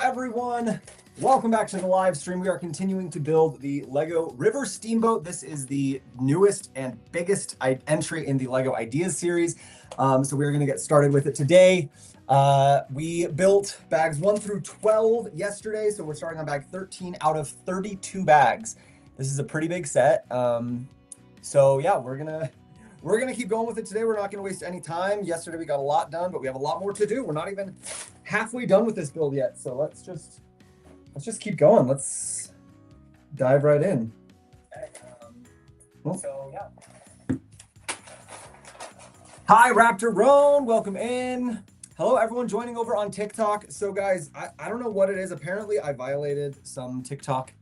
everyone. Welcome back to the live stream. We are continuing to build the Lego River Steamboat. This is the newest and biggest entry in the Lego Ideas series. So we're going to get started with it today. We built bags 1 through 12 yesterday, so we're starting on bag 13 out of 32 bags. This is a pretty big set. So yeah, we're gonna keep going with it today. We're not gonna waste any time. Yesterday we got a lot done, but we have a lot more to do. We're not even halfway done with this build yet. So let's just keep going. Let's dive right in. Okay, so yeah. Hi, Raptor Roan, welcome in. Hello, everyone joining over on TikTok. So guys, I don't know what it is. Apparently I violated some TikTok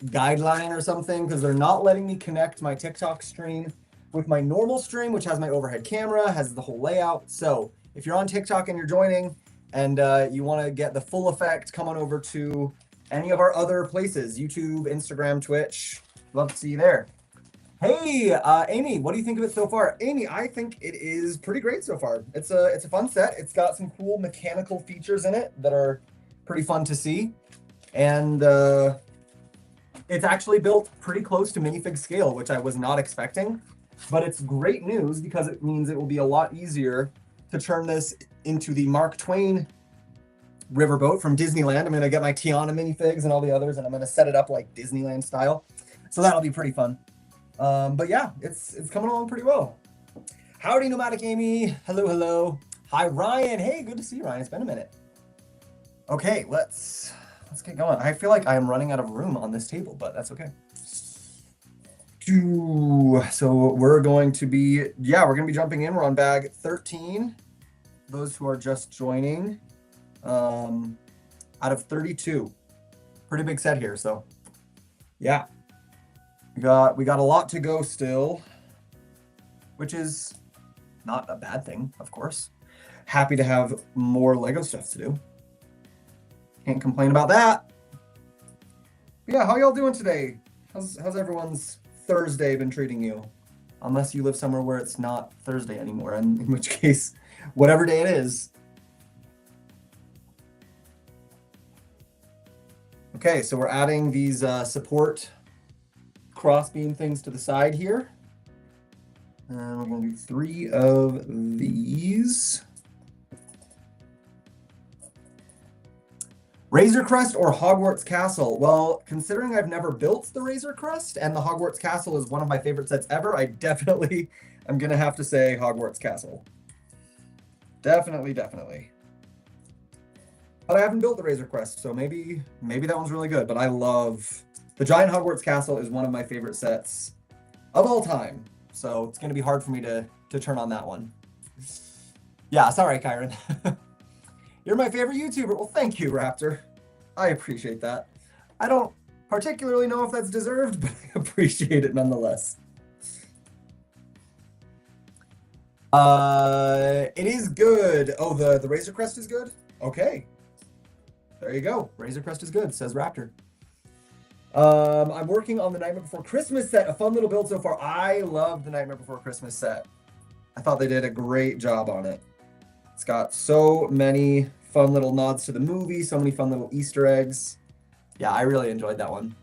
guideline or something because they're not letting me connect my TikTok stream with my normal stream, which has my overhead camera, has the whole layout. So if you're on TikTok and you're joining and you want to get the full effect, come on over to any of our other places, YouTube, Instagram, Twitch. Love to see you there. Hey, Amy, what do you think of it so far? Amy, I think it is pretty great so far. It's a fun set. It's got some cool mechanical features in it that are pretty fun to see. And it's actually built pretty close to minifig scale, which I was not expecting. But it's great news because it means it will be a lot easier to turn this into the Mark Twain riverboat from Disneyland. I'm going to get my Tiana minifigs and all the others, and I'm going to set it up like Disneyland style. So that'll be pretty fun. But yeah, it's coming along pretty well. Howdy, Nomadic Amy. Hello, hello. Hi, Ryan. Hey, good to see you, Ryan. It's been a minute. Okay, let's get going. I feel like I'm running out of room on this table, but that's okay. So we're going to be jumping in. We're on bag 13. Those who are just joining, out of 32. Pretty big set here, so yeah. We got a lot to go still, which is not a bad thing, of course. Happy to have more Lego stuff to do. Can't complain about that. But yeah, how y'all doing today? How's everyone's Thursday been treating you? Unless you live somewhere where it's not Thursday anymore, and in which case, whatever day it is. Okay, so we're adding these support crossbeam things to the side here. And we're going to do 3 of these. Razor Crest or Hogwarts Castle? Well, considering I've never built the Razor Crest and the Hogwarts Castle is one of my favorite sets ever, I definitely am going to have to say Hogwarts Castle. Definitely. But I haven't built the Razor Crest, so maybe that one's really good. But I love the Giant Hogwarts Castle is one of my favorite sets of all time. So it's going to be hard for me to turn on that one. Yeah, sorry, Kyron. You're my favorite YouTuber. Well, thank you, Raptor. I appreciate that. I don't particularly know if that's deserved, but I appreciate it nonetheless. It is good. Oh, the Razor Crest is good? Okay. There you go. Razor Crest is good, says Raptor. I'm working on the Nightmare Before Christmas set. A fun little build so far. I love the Nightmare Before Christmas set. I thought they did a great job on it. It's got so many fun little nods to the movie, so many fun little Easter eggs. Yeah, I really enjoyed that one.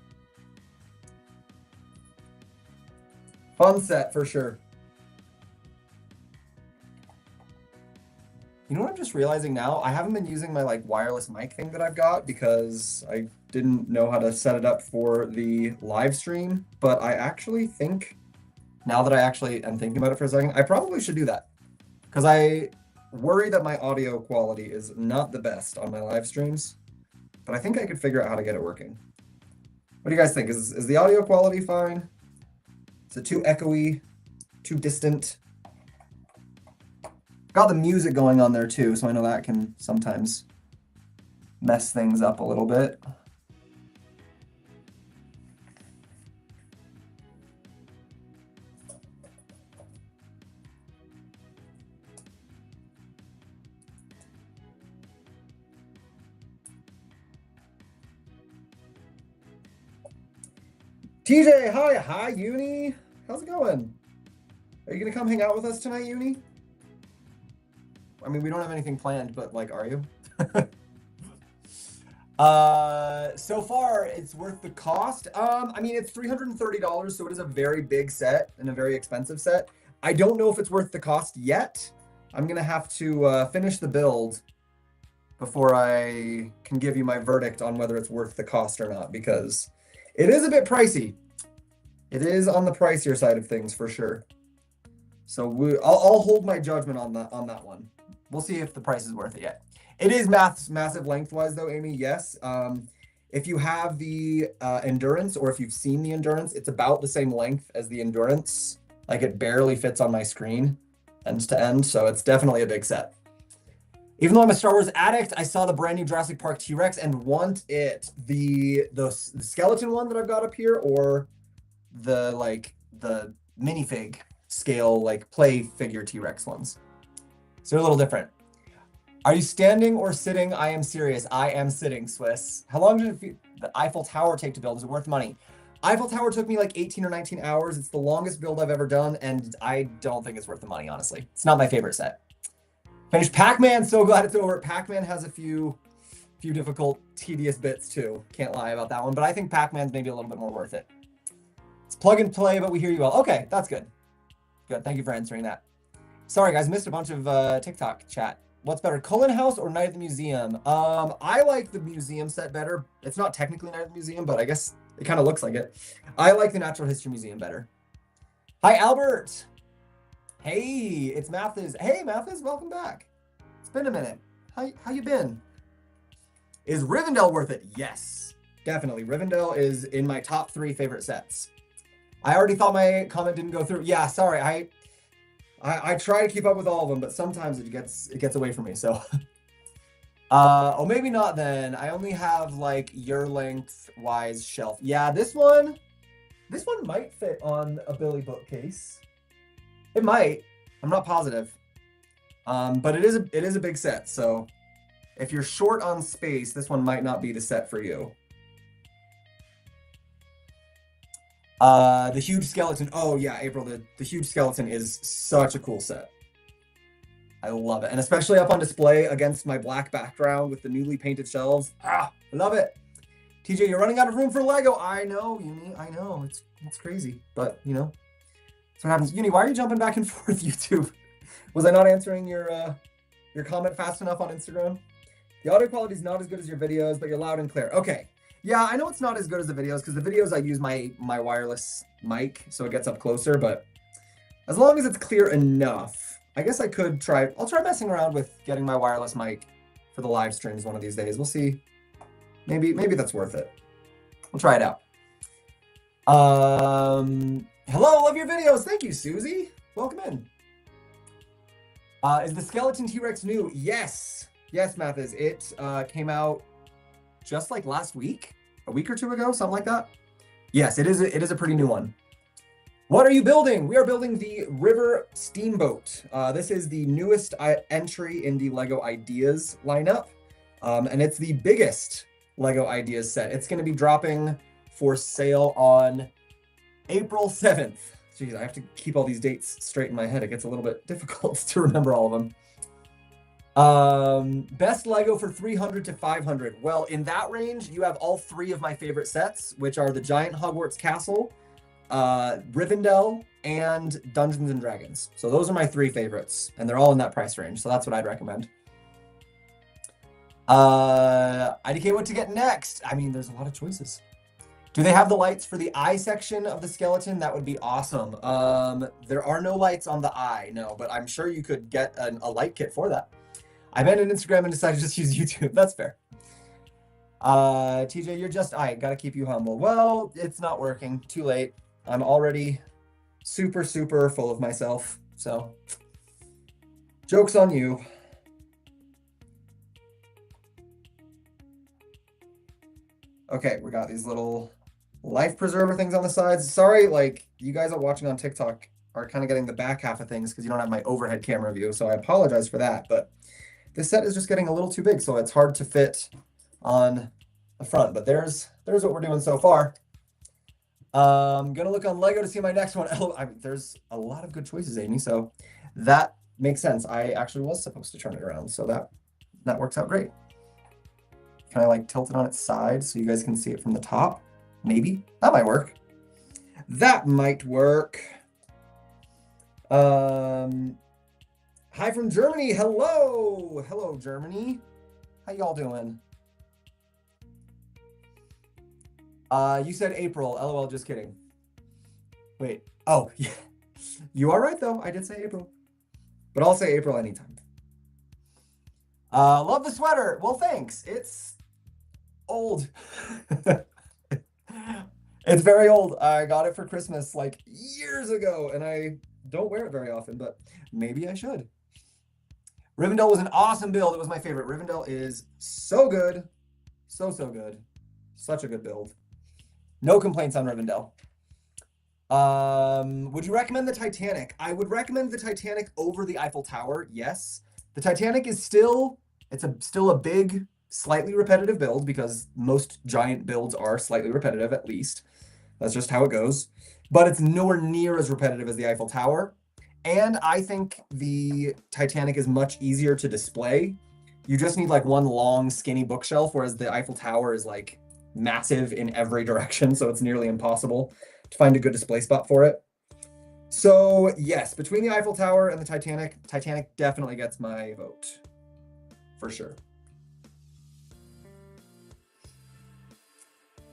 Fun set for sure. You know what I'm just realizing now? I haven't been using my wireless mic thing that I've got because I didn't know how to set it up for the live stream, but I actually think, now that I actually am thinking about it for a second, I probably should do that because I worry that my audio quality is not the best on my live streams, but I think I could figure out how to get it working. What do you guys think? Is the audio quality fine? Is it too echoey, too distant? Got the music going on there too, so I know that can sometimes mess things up a little bit. TJ, hi, Uni. How's it going? Are you gonna come hang out with us tonight, Uni? I mean, we don't have anything planned, but are you? So far it's worth the cost. I mean, it's $330, so it is a very big set and a very expensive set. I don't know if it's worth the cost yet. I'm gonna have to finish the build before I can give you my verdict on whether it's worth the cost or not, because it is a bit pricey. It is on the pricier side of things for sure. So I'll hold my judgment on that one. We'll see if the price is worth it yet. It is massive lengthwise though, Amy. Yes. If you have the endurance, or if you've seen the endurance, it's about the same length as the endurance. Like, it barely fits on my screen end to end, so it's definitely a big set. Even though I'm a Star Wars addict, I saw the brand new Jurassic Park T-Rex and want it. The skeleton one that I've got up here, or the minifig scale, like play figure T-Rex ones. So they're a little different. Are you standing or sitting? I am serious. I am sitting, Swiss. How long did the Eiffel Tower take to build? Is it worth money? Eiffel Tower took me like 18 or 19 hours. It's the longest build I've ever done, and I don't think it's worth the money, honestly. It's not my favorite set. Finished Pac-Man. So glad it's over. Pac-Man has a few difficult, tedious bits too. Can't lie about that one, but I think Pac-Man's maybe a little bit more worth it. It's plug and play, but we hear you well. Okay, that's good. Good. Thank you for answering that. Sorry, guys, missed a bunch of TikTok chat. What's better, Cullen House or Night at the Museum? I like the museum set better. It's not technically Night at the Museum, but I guess it kind of looks like it. I like the Natural History Museum better. Hi, Albert. Hey, it's Mathis. Hey, Mathis, welcome back. It's been a minute. How you been? Is Rivendell worth it? Yes, definitely. Rivendell is in my top 3 favorite sets. I already thought my comment didn't go through. Yeah, sorry. I try to keep up with all of them, but sometimes it gets away from me. So, oh, maybe not then. I only have like your length-wise shelf. Yeah, this one might fit on a Billy bookcase. It might. I'm not positive. But it is a big set. So, if you're short on space, this one might not be the set for you. The huge skeleton. Oh yeah, April, the huge skeleton is such a cool set. I love it. And especially up on display against my black background with the newly painted shelves. I love it. TJ, you're running out of room for Lego. I know, Uni. I know. It's crazy. But, you know, that's what happens. Uni, why are you jumping back and forth, YouTube? Was I not answering your comment fast enough on Instagram? The audio quality is not as good as your videos, but you're loud and clear. Okay. Yeah, I know it's not as good as the videos, because the videos I use my wireless mic, so it gets up closer, but as long as it's clear enough, I guess I could try. I'll try messing around with getting my wireless mic for the live streams one of these days. We'll see. Maybe that's worth it. We'll try it out. Hello, love your videos. Thank you, Susie. Welcome in. Is the skeleton T-Rex new? Yes. Yes, Mathis. It came out just like last week, a week or 2 ago, something like that. Yes, it is a pretty new one. What are you building? We are building the River Steamboat. This is the newest entry in the Lego Ideas lineup, and it's the biggest Lego Ideas set. It's going to be dropping for sale on April 7th. Jeez, I have to keep all these dates straight in my head. It gets a little bit difficult to remember all of them. Best Lego for 300 to 500. Well, in that range, you have all 3 of my favorite sets, which are the Giant Hogwarts Castle, Rivendell, and Dungeons and Dragons. So those are my 3 favorites, and they're all in that price range. So that's what I'd recommend. IDK, what to get next? I mean, there's a lot of choices. Do they have the lights for the eye section of the skeleton? That would be awesome. There are no lights on the eye, no, but I'm sure you could get a light kit for that. I abandoned Instagram and decided to just use YouTube. That's fair. TJ, you're just, gotta keep you humble. Well, it's not working. Too late. I'm already super full of myself. So, joke's on you. Okay, we got these little life preserver things on the sides. Sorry, like, you guys are watching on TikTok are kind of getting the back half of things because you don't have my overhead camera view. So I apologize for that, but this set is just getting a little too big, so it's hard to fit on the front. But there's what we're doing so far. I'm gonna look on Lego to see my next one. I mean, there's a lot of good choices, Amy. So that makes sense. I actually was supposed to turn it around, so that works out great. Can I like tilt it on its side so you guys can see it from the top? Maybe. That might work. That might work. Hi from Germany. Hello. Hello, Germany. How y'all doing? You said April. LOL, just kidding. Wait. Oh, yeah. You are right, though. I did say April. But I'll say April anytime. Love the sweater. Well, thanks. It's old. It's very old. I got it for Christmas like years ago, and I don't wear it very often, but maybe I should. Rivendell was an awesome build. It was my favorite. Rivendell is so good. So good. Such a good build. No complaints on Rivendell. Would you recommend the Titanic? I would recommend the Titanic over the Eiffel Tower. Yes. The Titanic is still a big, slightly repetitive build because most giant builds are slightly repetitive at least. That's just how it goes. But it's nowhere near as repetitive as the Eiffel Tower. And I think the Titanic is much easier to display. You just need like one long, skinny bookshelf, whereas the Eiffel Tower is like massive in every direction, so it's nearly impossible to find a good display spot for it. So yes, between the Eiffel Tower and the Titanic, Titanic definitely gets my vote. For sure.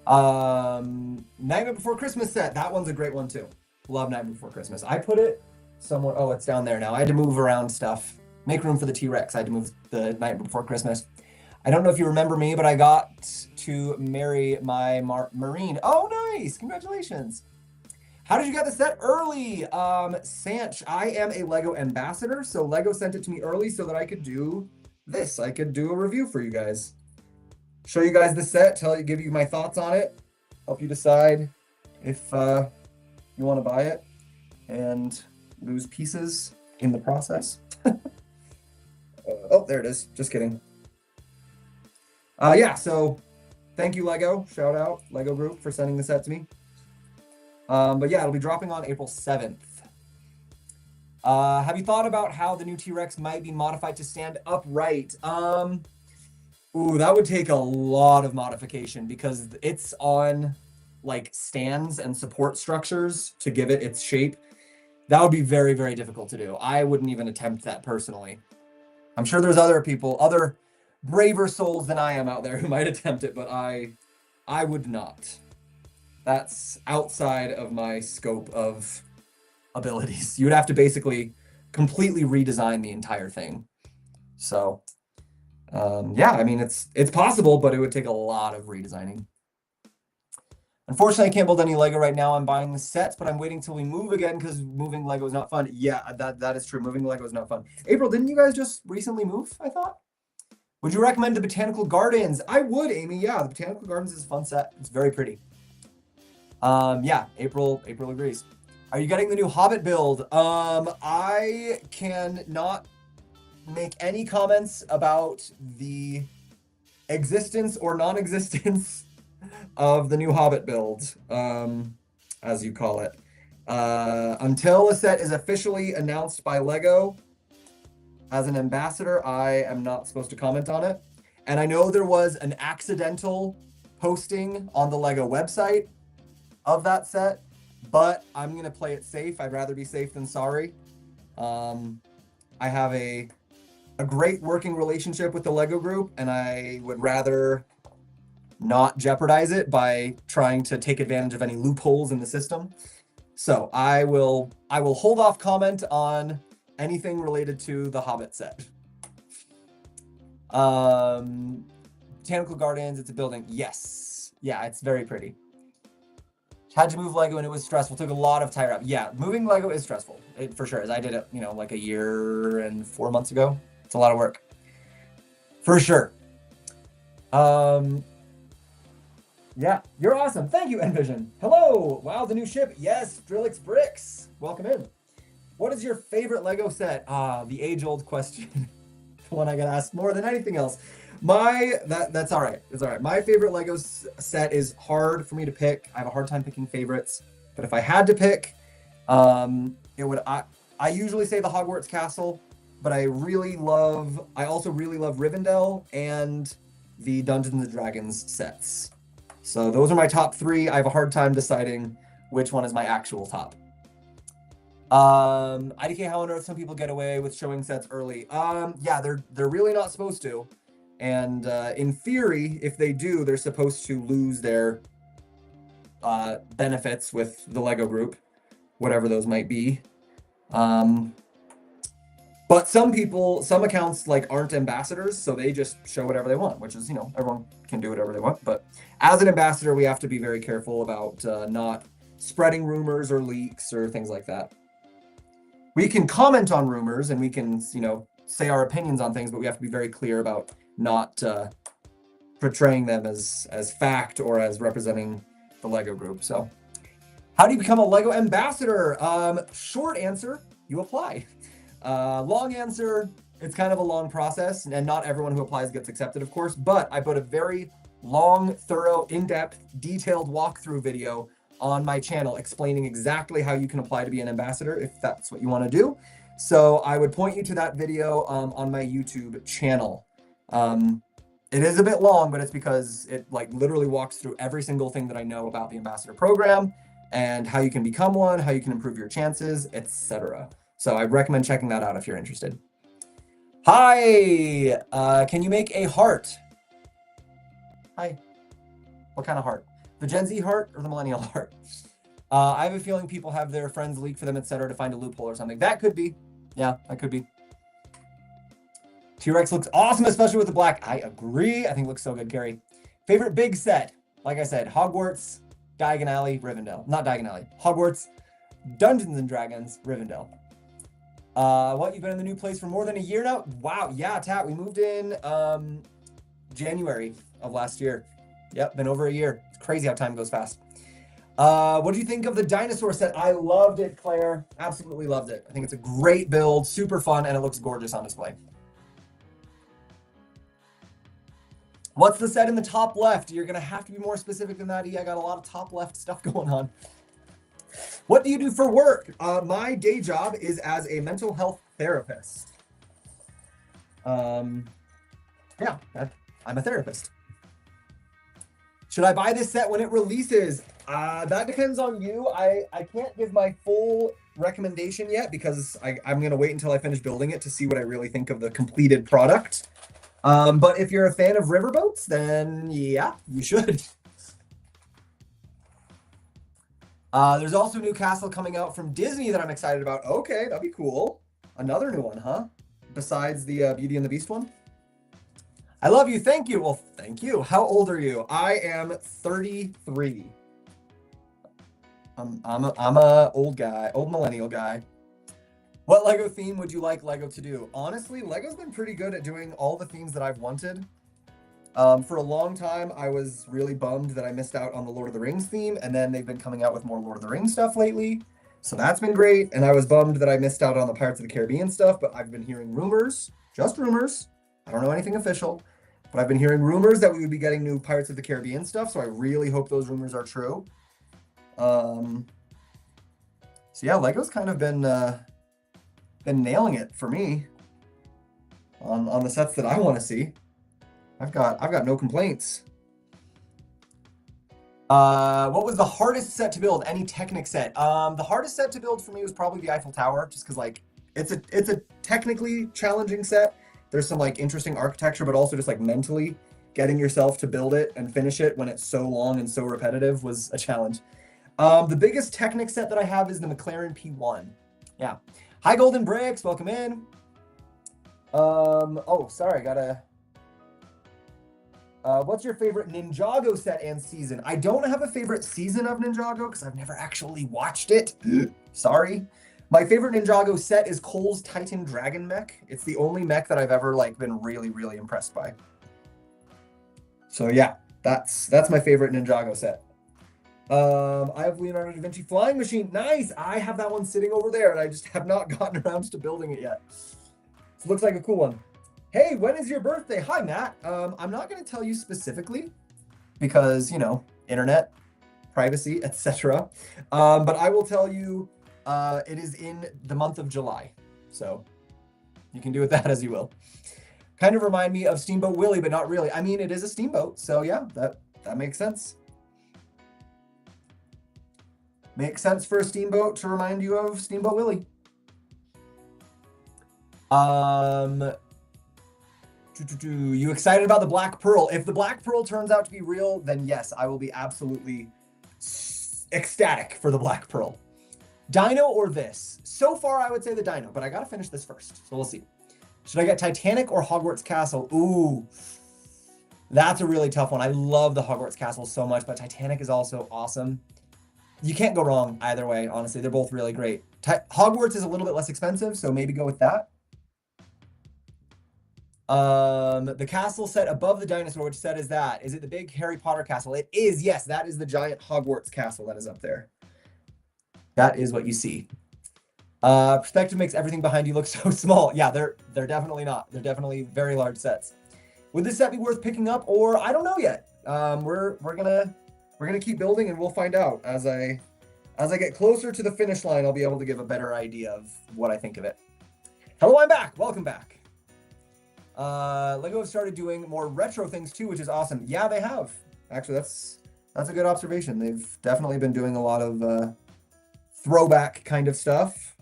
Nightmare Before Christmas set. That one's a great one too. Love Nightmare Before Christmas. I put it somewhere. Oh, it's down there now. I had to move around stuff. Make room for the T-Rex. I had to move the Nightmare Before Christmas. I don't know if you remember me, but I got to marry my Marine. Oh, nice. Congratulations. How did you get the set early? Sanch, I am a LEGO ambassador, so LEGO sent it to me early so that I could do this. I could do a review for you guys. Show you guys the set, give you my thoughts on it, help you decide if you want to buy it and lose pieces in the process. Oh, there it is. Just kidding. Yeah, so thank you, LEGO. Shout out, LEGO Group, for sending the set to me. But yeah, it'll be dropping on April 7th. Have you thought about how the new T-Rex might be modified to stand upright? Ooh, that would take a lot of modification because it's on like stands and support structures to give it its shape. That would be very, very difficult to do. I wouldn't even attempt that personally. I'm sure there's other people, other braver souls than I am out there who might attempt it, but I would not. That's outside of my scope of abilities. You would have to basically completely redesign the entire thing. So yeah, I mean, it's possible, but it would take a lot of redesigning. Unfortunately, I can't build any Lego right now. I'm buying the sets, but I'm waiting till we move again because moving Lego is not fun. Yeah, that is true. Moving Lego is not fun. April, didn't you guys just recently move, I thought? Would you recommend the Botanical Gardens? I would, Amy. Yeah, the Botanical Gardens is a fun set. It's very pretty. Yeah, April agrees. Are you getting the new Hobbit build? I cannot make any comments about the existence or non-existence of the new Hobbit build, as you call it. Until a set is officially announced by LEGO as an ambassador, I am not supposed to comment on it. And I know there was an accidental posting on the LEGO website of that set, but I'm going to play it safe. I'd rather be safe than sorry. I have a great working relationship with the LEGO Group, and I would rather not jeopardize it by trying to take advantage of any loopholes in the system. So I will hold off comment on anything related to the Hobbit set. Botanical Gardens, it's a building. Yes. Yeah, it's very pretty. Had to move Lego and it was stressful. Took a lot of tire up. Yeah, moving Lego is stressful. It for sure is. I did it, like a year and 4 months ago. It's a lot of work. For sure. Yeah, you're awesome. Thank you, Envision. Hello. Wow, the new ship. Yes, Drillix Bricks. Welcome in. What is your favorite Lego set? The age-old question. The one I get asked more than anything else. That's all right. It's all right. My favorite Lego set is hard for me to pick. I have a hard time picking favorites. But if I had to pick, I usually say the Hogwarts Castle, but I also really love Rivendell and the Dungeons and Dragons sets. So those are my top 3. I have a hard time deciding which one is my actual top. IDK, how on earth some people get away with showing sets early? Yeah, they're really not supposed to. And in theory, if they do, they're supposed to lose their benefits with the LEGO group, whatever those might be. But some accounts like aren't ambassadors, so they just show whatever they want, which is, everyone can do whatever they want. But as an ambassador, we have to be very careful about not spreading rumors or leaks or things like that. We can comment on rumors and we can, say our opinions on things, but we have to be very clear about not portraying them as fact or as representing the LEGO group. So how do you become a LEGO ambassador? Short answer, you apply. Long answer, it's kind of a long process, and not everyone who applies gets accepted, of course, but I put a very long, thorough, in-depth, detailed walkthrough video on my channel explaining exactly how you can apply to be an ambassador if that's what you want to do. So I would point you to that video on my YouTube channel. It is a bit long, but it's because it literally walks through every single thing that I know about the ambassador program and how you can become one, how you can improve your chances, etc. So I recommend checking that out if you're interested. Hi, can you make a heart? Hi, what kind of heart? The Gen Z heart or the millennial heart? I have a feeling people have their friends leak for them, etc. to find a loophole or something. That could be. Yeah, that could be. T-Rex looks awesome, especially with the black. I agree. I think it looks so good, Gary. Favorite big set? Like I said, Hogwarts, Diagon Alley, Rivendell. Not Diagon Alley. Hogwarts, Dungeons and Dragons, Rivendell. You've been in the new place for more than a year now? Wow, yeah, Tat, we moved in January of last year. Yep, been over a year. It's crazy how time goes fast. What do you think of the dinosaur set? I loved it, Claire. Absolutely loved it. I think it's a great build, super fun, and it looks gorgeous on display. What's the set in the top left? You're going to have to be more specific than that, E. I got a lot of top left stuff going on. What do you do for work? My day job is as a mental health therapist. I'm a therapist. Should I buy this set when it releases? That depends on you. I can't give my full recommendation yet because I'm going to wait until I finish building it to see what I really think of the completed product. But if you're a fan of riverboats, then yeah, you should. There's also a new castle coming out from Disney that I'm excited about. Okay, that'd be cool. Another new one, huh? Besides the Beauty and the Beast one? I love you. Thank you. Well, thank you. How old are you? I am 33. I'm a old guy, old millennial guy. What LEGO theme would you like LEGO to do? Honestly, LEGO's been pretty good at doing all the themes that I've wanted. For a long time, I was really bummed that I missed out on the Lord of the Rings theme, and then they've been coming out with more Lord of the Rings stuff lately. So that's been great, and I was bummed that I missed out on the Pirates of the Caribbean stuff, but I've been hearing rumors, just rumors. I don't know anything official, but I've been hearing rumors that we would be getting new Pirates of the Caribbean stuff, so I really hope those rumors are true. So yeah, LEGO's kind of been nailing it for me on the sets that I want to see. I've got no complaints. What was the hardest set to build? Any Technic set? The hardest set to build for me was probably the Eiffel Tower, just because it's a technically challenging set. There's some interesting architecture, but also just mentally getting yourself to build it and finish it when it's so long and so repetitive was a challenge. The biggest Technic set that I have is the McLaren P1. Yeah. Hi, Golden Bricks. Welcome in. Oh, sorry. What's your favorite Ninjago set and season? I don't have a favorite season of Ninjago because I've never actually watched it. Sorry. My favorite Ninjago set is Cole's Titan Dragon mech. It's the only mech that I've ever been really, really impressed by. So yeah, that's my favorite Ninjago set. I have Leonardo da Vinci Flying Machine. Nice. I have that one sitting over there, and I just have not gotten around to building it yet. It looks like a cool one. Hey, when is your birthday? Hi, Matt. I'm not going to tell you specifically because, internet, privacy, etc. But I will tell you it is in the month of July. So you can do with that as you will. Kind of remind me of Steamboat Willie, but not really. I mean, it is a steamboat, so yeah, that makes sense. Makes sense for a steamboat to remind you of Steamboat Willie. You excited about the Black Pearl? If the Black Pearl turns out to be real, then yes, I will be absolutely ecstatic for the Black Pearl. Dino or this? So far, I would say the Dino, but I gotta finish this first, so we'll see. Should I get Titanic or Hogwarts Castle? Ooh, that's a really tough one. I love the Hogwarts Castle so much, but Titanic is also awesome. You can't go wrong either way, honestly. They're both really great. Hogwarts is a little bit less expensive, so maybe go with that. The castle set above the dinosaur, which set is that? Is it the big Harry Potter castle? It is, yes, that is the giant Hogwarts castle that is up there. That is what you see. Perspective makes everything behind you look so small. Yeah, they're definitely not. They're definitely very large sets. Would this set be worth picking up, or I don't know yet. We're gonna keep building, and we'll find out as I get closer to the finish line. I'll be able to give a better idea of what I think of it. Hello, I'm back. Welcome back. Lego have started doing more retro things too, which is awesome. Yeah, they have. Actually, that's a good observation. They've definitely been doing a lot of throwback kind of stuff,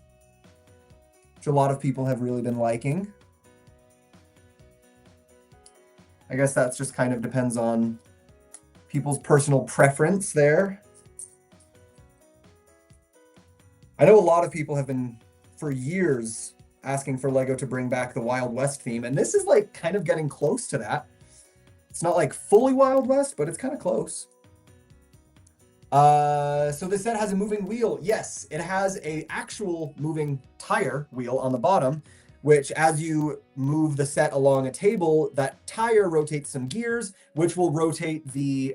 which a lot of people have really been liking. I guess that's just kind of depends on people's personal preference there. I know a lot of people have been, for years, asking for Lego to bring back the Wild West theme, and this is like kind of getting close to that. It's not like fully Wild West, but it's kind of close. So this set has a moving wheel. Yes, it has a actual moving tire wheel on the bottom, which as you move the set along a table, that tire rotates some gears, which will rotate the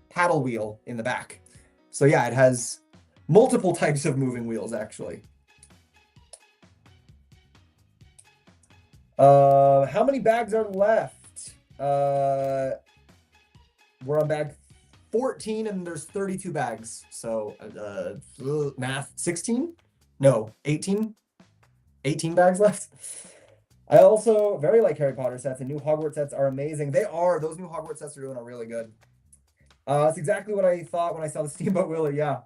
paddle wheel in the back. So yeah, it has multiple types of moving wheels actually. How many bags are left? We're on bag 14 and there's 32 bags. So math, 16? No, 18? 18 bags left. I also very like Harry Potter sets, and new Hogwarts sets are amazing. They are. Those new Hogwarts sets are doing really good. That's exactly what I thought when I saw the Steamboat Willie. Yeah.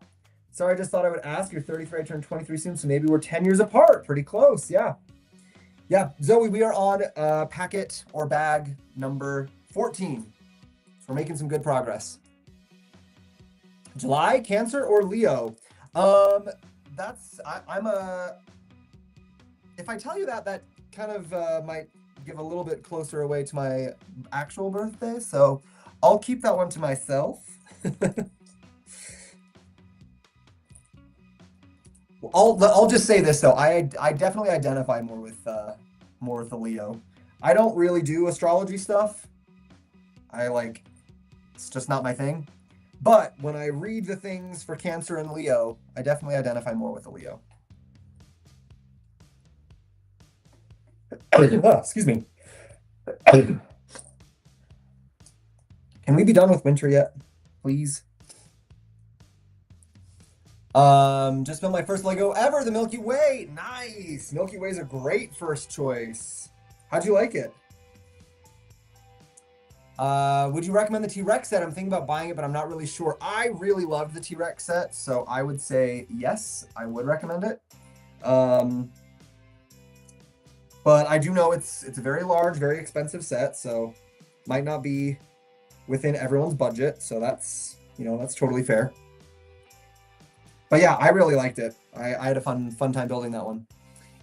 Sorry, I just thought I would ask. You're 33, I turned 23 soon, so maybe we're 10 years apart. Pretty close. Yeah. Yeah, Zoe, we are on packet or bag number 14. So we're making some good progress. July, Cancer, or Leo? I'm a... If I tell you that, that kind of might give a little bit closer away to my actual birthday, so I'll keep that one to myself. I'll just say this though, I definitely identify more with the Leo. I don't really do astrology stuff. It's just not my thing. But when I read the things for Cancer and Leo, I definitely identify more with the Leo. Excuse me. Can we be done with winter yet, please? Just built my first Lego ever, the Milky Way. Nice. Milky Way is a great first choice. How'd you like it? Would you recommend the T-Rex set? I'm thinking about buying it, but I'm not really sure. I really loved the T-Rex set, so I would say yes, I would recommend it. But I do know it's a very large, very expensive set, so might not be within everyone's budget. So that's totally fair. But yeah, I really liked it. I had a fun time building that one.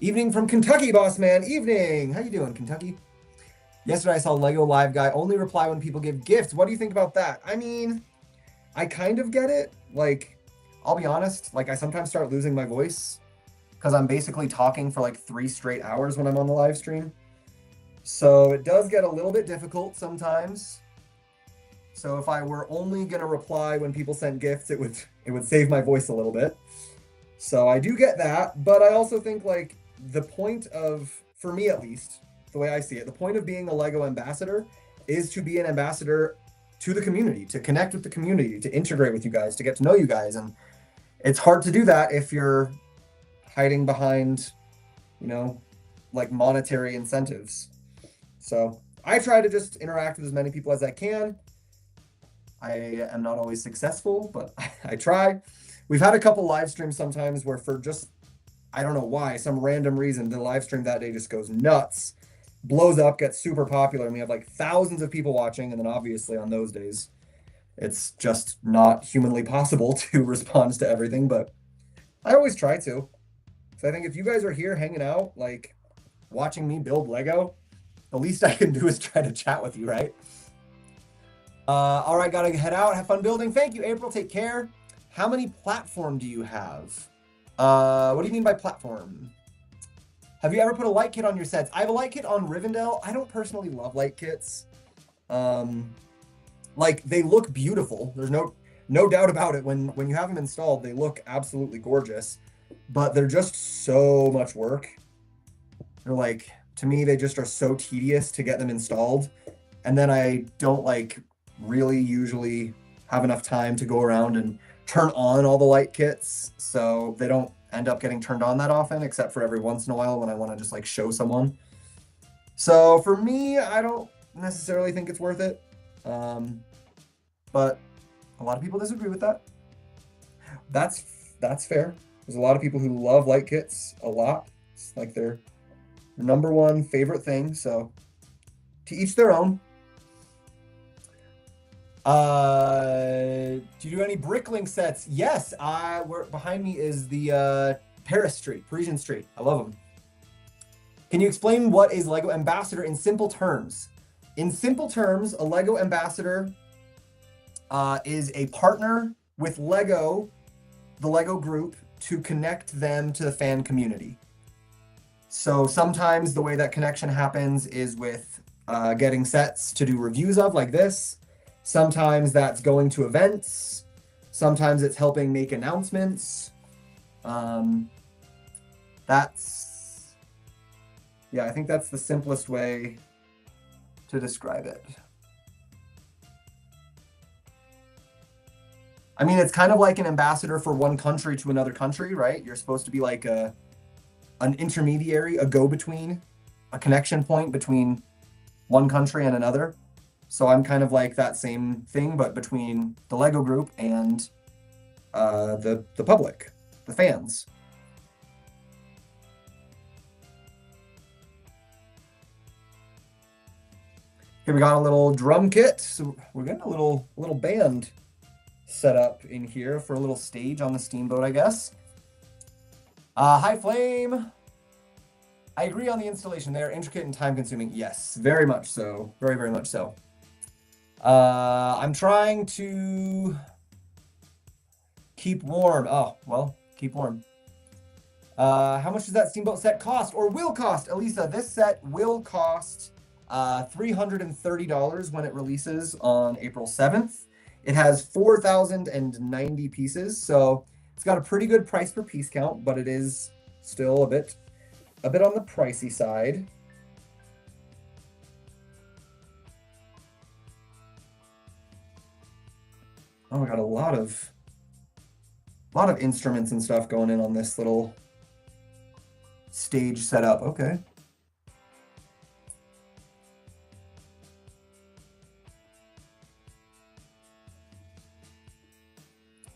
Evening from Kentucky, boss man. Evening. How you doing, Kentucky? Yesterday I saw Lego Live Guy only reply when people give gifts. What do you think about that? I mean, I kind of get it. Like, I'll be honest, like I sometimes start losing my voice because I'm basically talking for like 3 straight hours when I'm on the live stream. So it does get a little bit difficult sometimes. So if I were only gonna reply when people sent gifts, it would save my voice a little bit. So I do get that, but I also think like the point of, for me at least, the way I see it, the point of being a Lego ambassador is to be an ambassador to the community, to connect with the community, to integrate with you guys, to get to know you guys. And it's hard to do that if you're hiding behind, like monetary incentives. So I try to just interact with as many people as I can. I am not always successful, but I try. We've had a couple live streams sometimes where for just, I don't know why, some random reason, the live stream that day just goes nuts, blows up, gets super popular, and we have like thousands of people watching. And then obviously on those days, it's just not humanly possible to respond to everything, but I always try to. So I think if you guys are here hanging out, like watching me build Lego, the least I can do is try to chat with you, right? All right, gotta head out. Have fun building. Thank you, April. Take care. How many platform do you have? What do you mean by platform? Have you ever put a light kit on your sets? I have a light kit on Rivendell. I don't personally love light kits. Like they look beautiful. There's no doubt about it. When you have them installed, they look absolutely gorgeous, but they're just so much work. They're like, to me, they just are so tedious to get them installed. And then I don't like really usually have enough time to go around and turn on all the light kits. So they don't end up getting turned on that often, except for every once in a while when I want to just like show someone. So for me, I don't necessarily think it's worth it. But a lot of people disagree with that. That's fair. There's a lot of people who love light kits a lot. It's like their number one favorite thing. So to each their own. Do you do any Bricklink sets? Yes. Where behind me is the Parisian Street. I love them. Can you explain what is Lego Ambassador in simple terms? In simple terms, a Lego Ambassador is a partner with Lego, the Lego group, to connect them to the fan community. So sometimes the way that connection happens is with getting sets to do reviews of, like this. Sometimes that's going to events. Sometimes it's helping make announcements. Yeah, I think that's the simplest way to describe it. I mean, it's kind of like an ambassador for one country to another country, right? You're supposed to be like an intermediary, a go-between, a connection point between one country and another. So I'm kind of like that same thing, but between the Lego group and the public, the fans. Here we got a little drum kit. So we're getting a little band set up in here for a little stage on the steamboat, I guess. Hi Flame. I agree on the installation. They are intricate and time consuming. Yes, very much so. Very, very much so. I'm trying to keep warm. Oh, well, keep warm. How much does that steamboat set cost or will cost? Elisa, this set will cost $330 when it releases on April 7th. It has 4,090 pieces, so it's got a pretty good price per piece count, but it is still a bit on the pricey side. Oh, we got a lot of instruments and stuff going in on this little stage setup. Okay.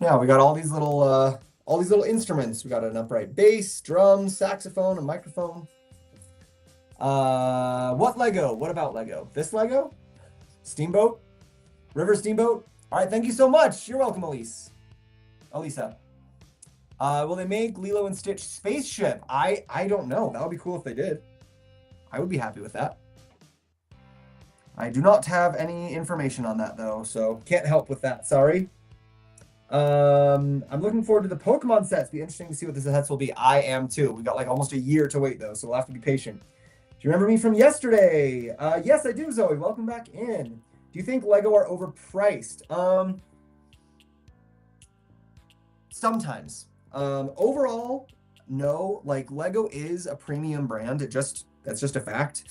Yeah, we got all these little instruments. We got an upright bass, drums, saxophone, a microphone. What Lego? What about Lego? This Lego? Steamboat? River Steamboat? All right, thank you so much. You're welcome, Elisa. Will they make Lilo and Stitch spaceship? I don't know. That would be cool if they did. I would be happy with that. I do not have any information on that though, so can't help with that. Sorry. I'm looking forward to the Pokemon sets. Be interesting to see what the sets will be. I am too. We got like almost a year to wait though, so we'll have to be patient. Do you remember me from yesterday? Yes, I do, Zoe. Welcome back in. Do you think Lego are overpriced? Sometimes. Overall, no. Like Lego is a premium brand. That's just a fact.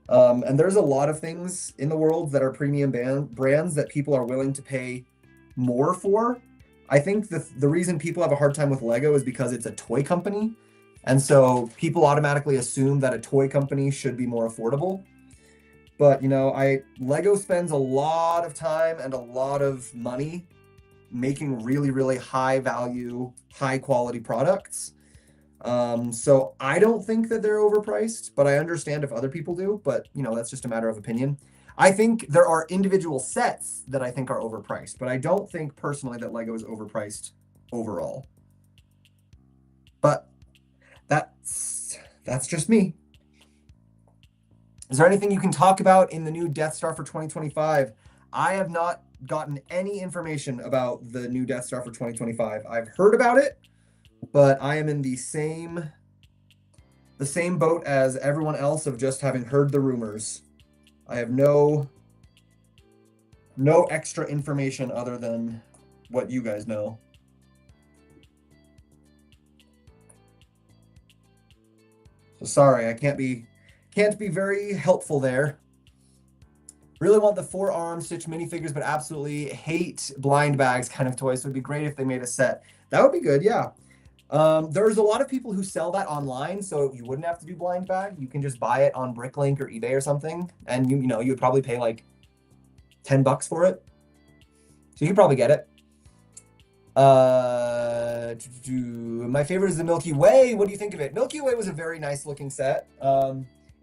And there's a lot of things in the world that are premium brands that people are willing to pay more for. I think the reason people have a hard time with Lego is because it's a toy company. And so people automatically assume that a toy company should be more affordable. But you know, Lego spends a lot of time and a lot of money making really, really high value, high quality products. So I don't think that they're overpriced, but I understand if other people do, but you know, that's just a matter of opinion. I think there are individual sets that I think are overpriced, but I don't think personally that Lego is overpriced overall. But that's just me. Is there anything you can talk about in the new Death Star for 2025? I have not gotten any information about the new Death Star for 2025. I've heard about it, but I am in the same boat as everyone else of just having heard the rumors. I have no extra information other than what you guys know. So sorry, I can't be very helpful there. Really want the 4-arm Stitch minifigures, but absolutely hate blind bags kind of toys. So it'd be great if they made a set. That would be good, yeah. There's a lot of people who sell that online, so you wouldn't have to do blind bag. You can just buy it on Bricklink or eBay or something, and you know you would probably pay like $10 for it. So you could probably get it. My favorite is the Milky Way. What do you think of it? Milky Way was a very nice looking set.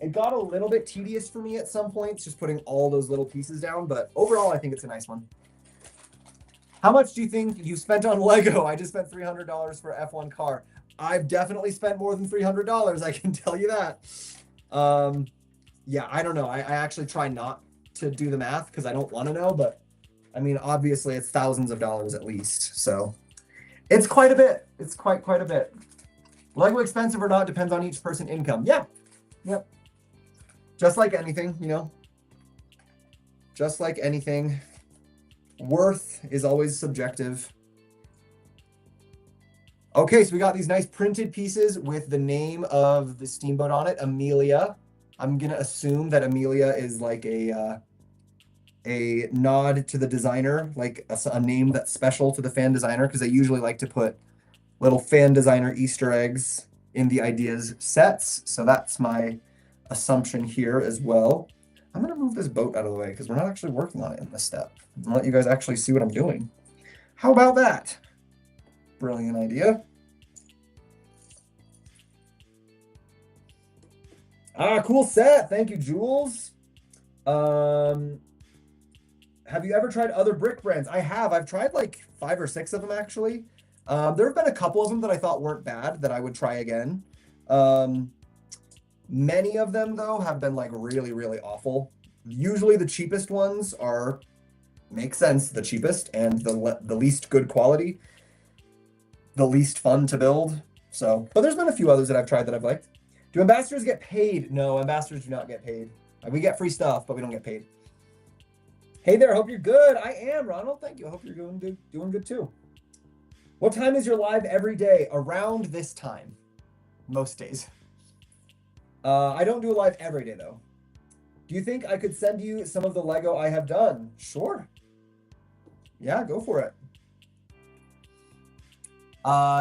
It got a little bit tedious for me at some points, just putting all those little pieces down, but overall, I think it's a nice one. How much do you think you spent on Lego? I just spent $300 for an F1 car. I've definitely spent more than $300, I can tell you that. Yeah, I don't know. I actually try not to do the math because I don't want to know, but I mean, obviously it's thousands of dollars at least. So it's quite a bit. It's quite a bit. Lego expensive or not depends on each person's income. Yeah. Yep. Just like anything, you know. Just like anything. Worth is always subjective. Okay, so we got these nice printed pieces with the name of the steamboat on it, Amelia. I'm gonna assume that Amelia is like a nod to the designer, like a name that's special to the fan designer, because they usually like to put little fan designer Easter eggs in the ideas sets. So that's my assumption here as well. I'm gonna move this boat out of the way because we're not actually working on it in this step. I'll let you guys actually see what I'm doing. How about that? Brilliant idea. Cool set. Thank you, Jules. Have you ever tried other brick brands? I have. I've tried like 5 or 6 of them actually. There have been a couple of them that I thought weren't bad that I would try again. Many of them though have been like really, really awful. Usually the cheapest ones make sense, the cheapest and the least good quality, the least fun to build. So, but there's been a few others that I've tried that I've liked. Do ambassadors get paid? No, ambassadors do not get paid. We get free stuff, but we don't get paid. Hey there, hope you're good. I am, Ronald. Thank you. I hope you're doing good too. What time is your live every day? Around this time, most days. I don't do a live every day though. Do you think I could send you some of the Lego I have done? Sure. Yeah, go for it.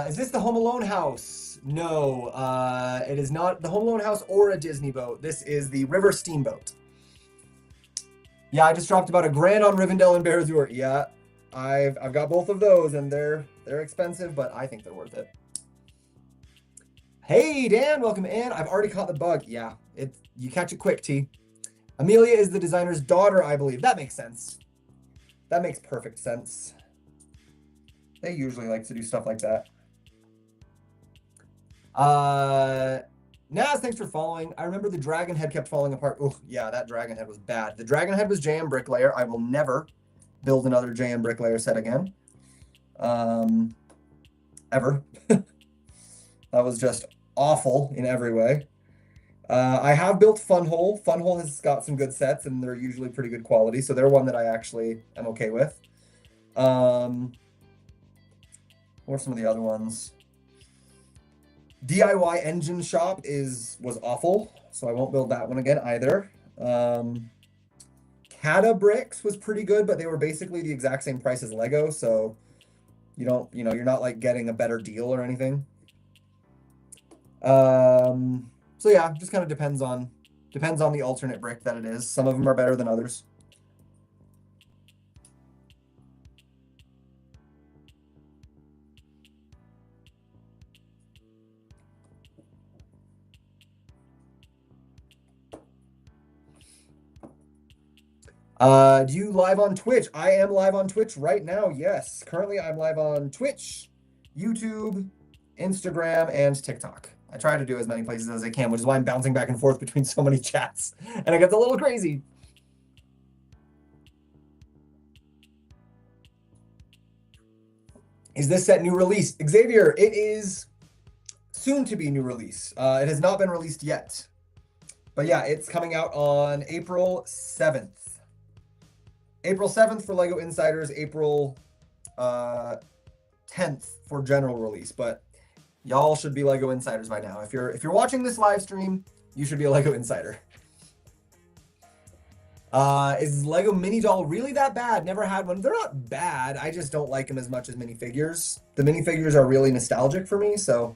Is this the Home Alone house? No, it is not the Home Alone house or a Disney boat. This is the River Steamboat. Yeah, I just dropped about $1,000 on Rivendell and Bearzur. Yeah, I've got both of those, and they're expensive, but I think they're worth it. Hey Dan, welcome in. I've already caught the bug. Yeah, you catch it quick, T. Amelia is the designer's daughter, I believe. That makes sense. That makes perfect sense. They usually like to do stuff like that. Naz, thanks for following. I remember the dragon head kept falling apart. Oh, yeah, that dragon head was bad. The dragon head was JM Bricklayer. I will never build another JM Bricklayer set again. Ever. That was just awful in every way. I have built Funhole. Funhole has got some good sets, and they're usually pretty good quality, so they're one that I actually am okay with. What are some of the other ones? DIY Engine Shop was awful, so I won't build that one again either. Kata Bricks was pretty good, but they were basically the exact same price as Lego, so you're not like getting a better deal or anything. So yeah, just kind of depends on Depends on the alternate brick that it is. Some of them are better than others. Do you live on Twitch? I am live on Twitch right now. Yes. Currently, I'm live on Twitch, YouTube, Instagram, and TikTok. I try to do as many places as I can, which is why I'm bouncing back and forth between so many chats. And it gets a little crazy. Is this set new release? Xavier, it is soon to be new release. It has not been released yet. But yeah, it's coming out on April 7th. April 7th for LEGO Insiders, April 10th for general release. But y'all should be LEGO Insiders by now. If you're watching this live stream, you should be a LEGO Insider. Is LEGO Mini Doll really that bad? Never had one. They're not bad. I just don't like them as much as minifigures. The minifigures are really nostalgic for me, so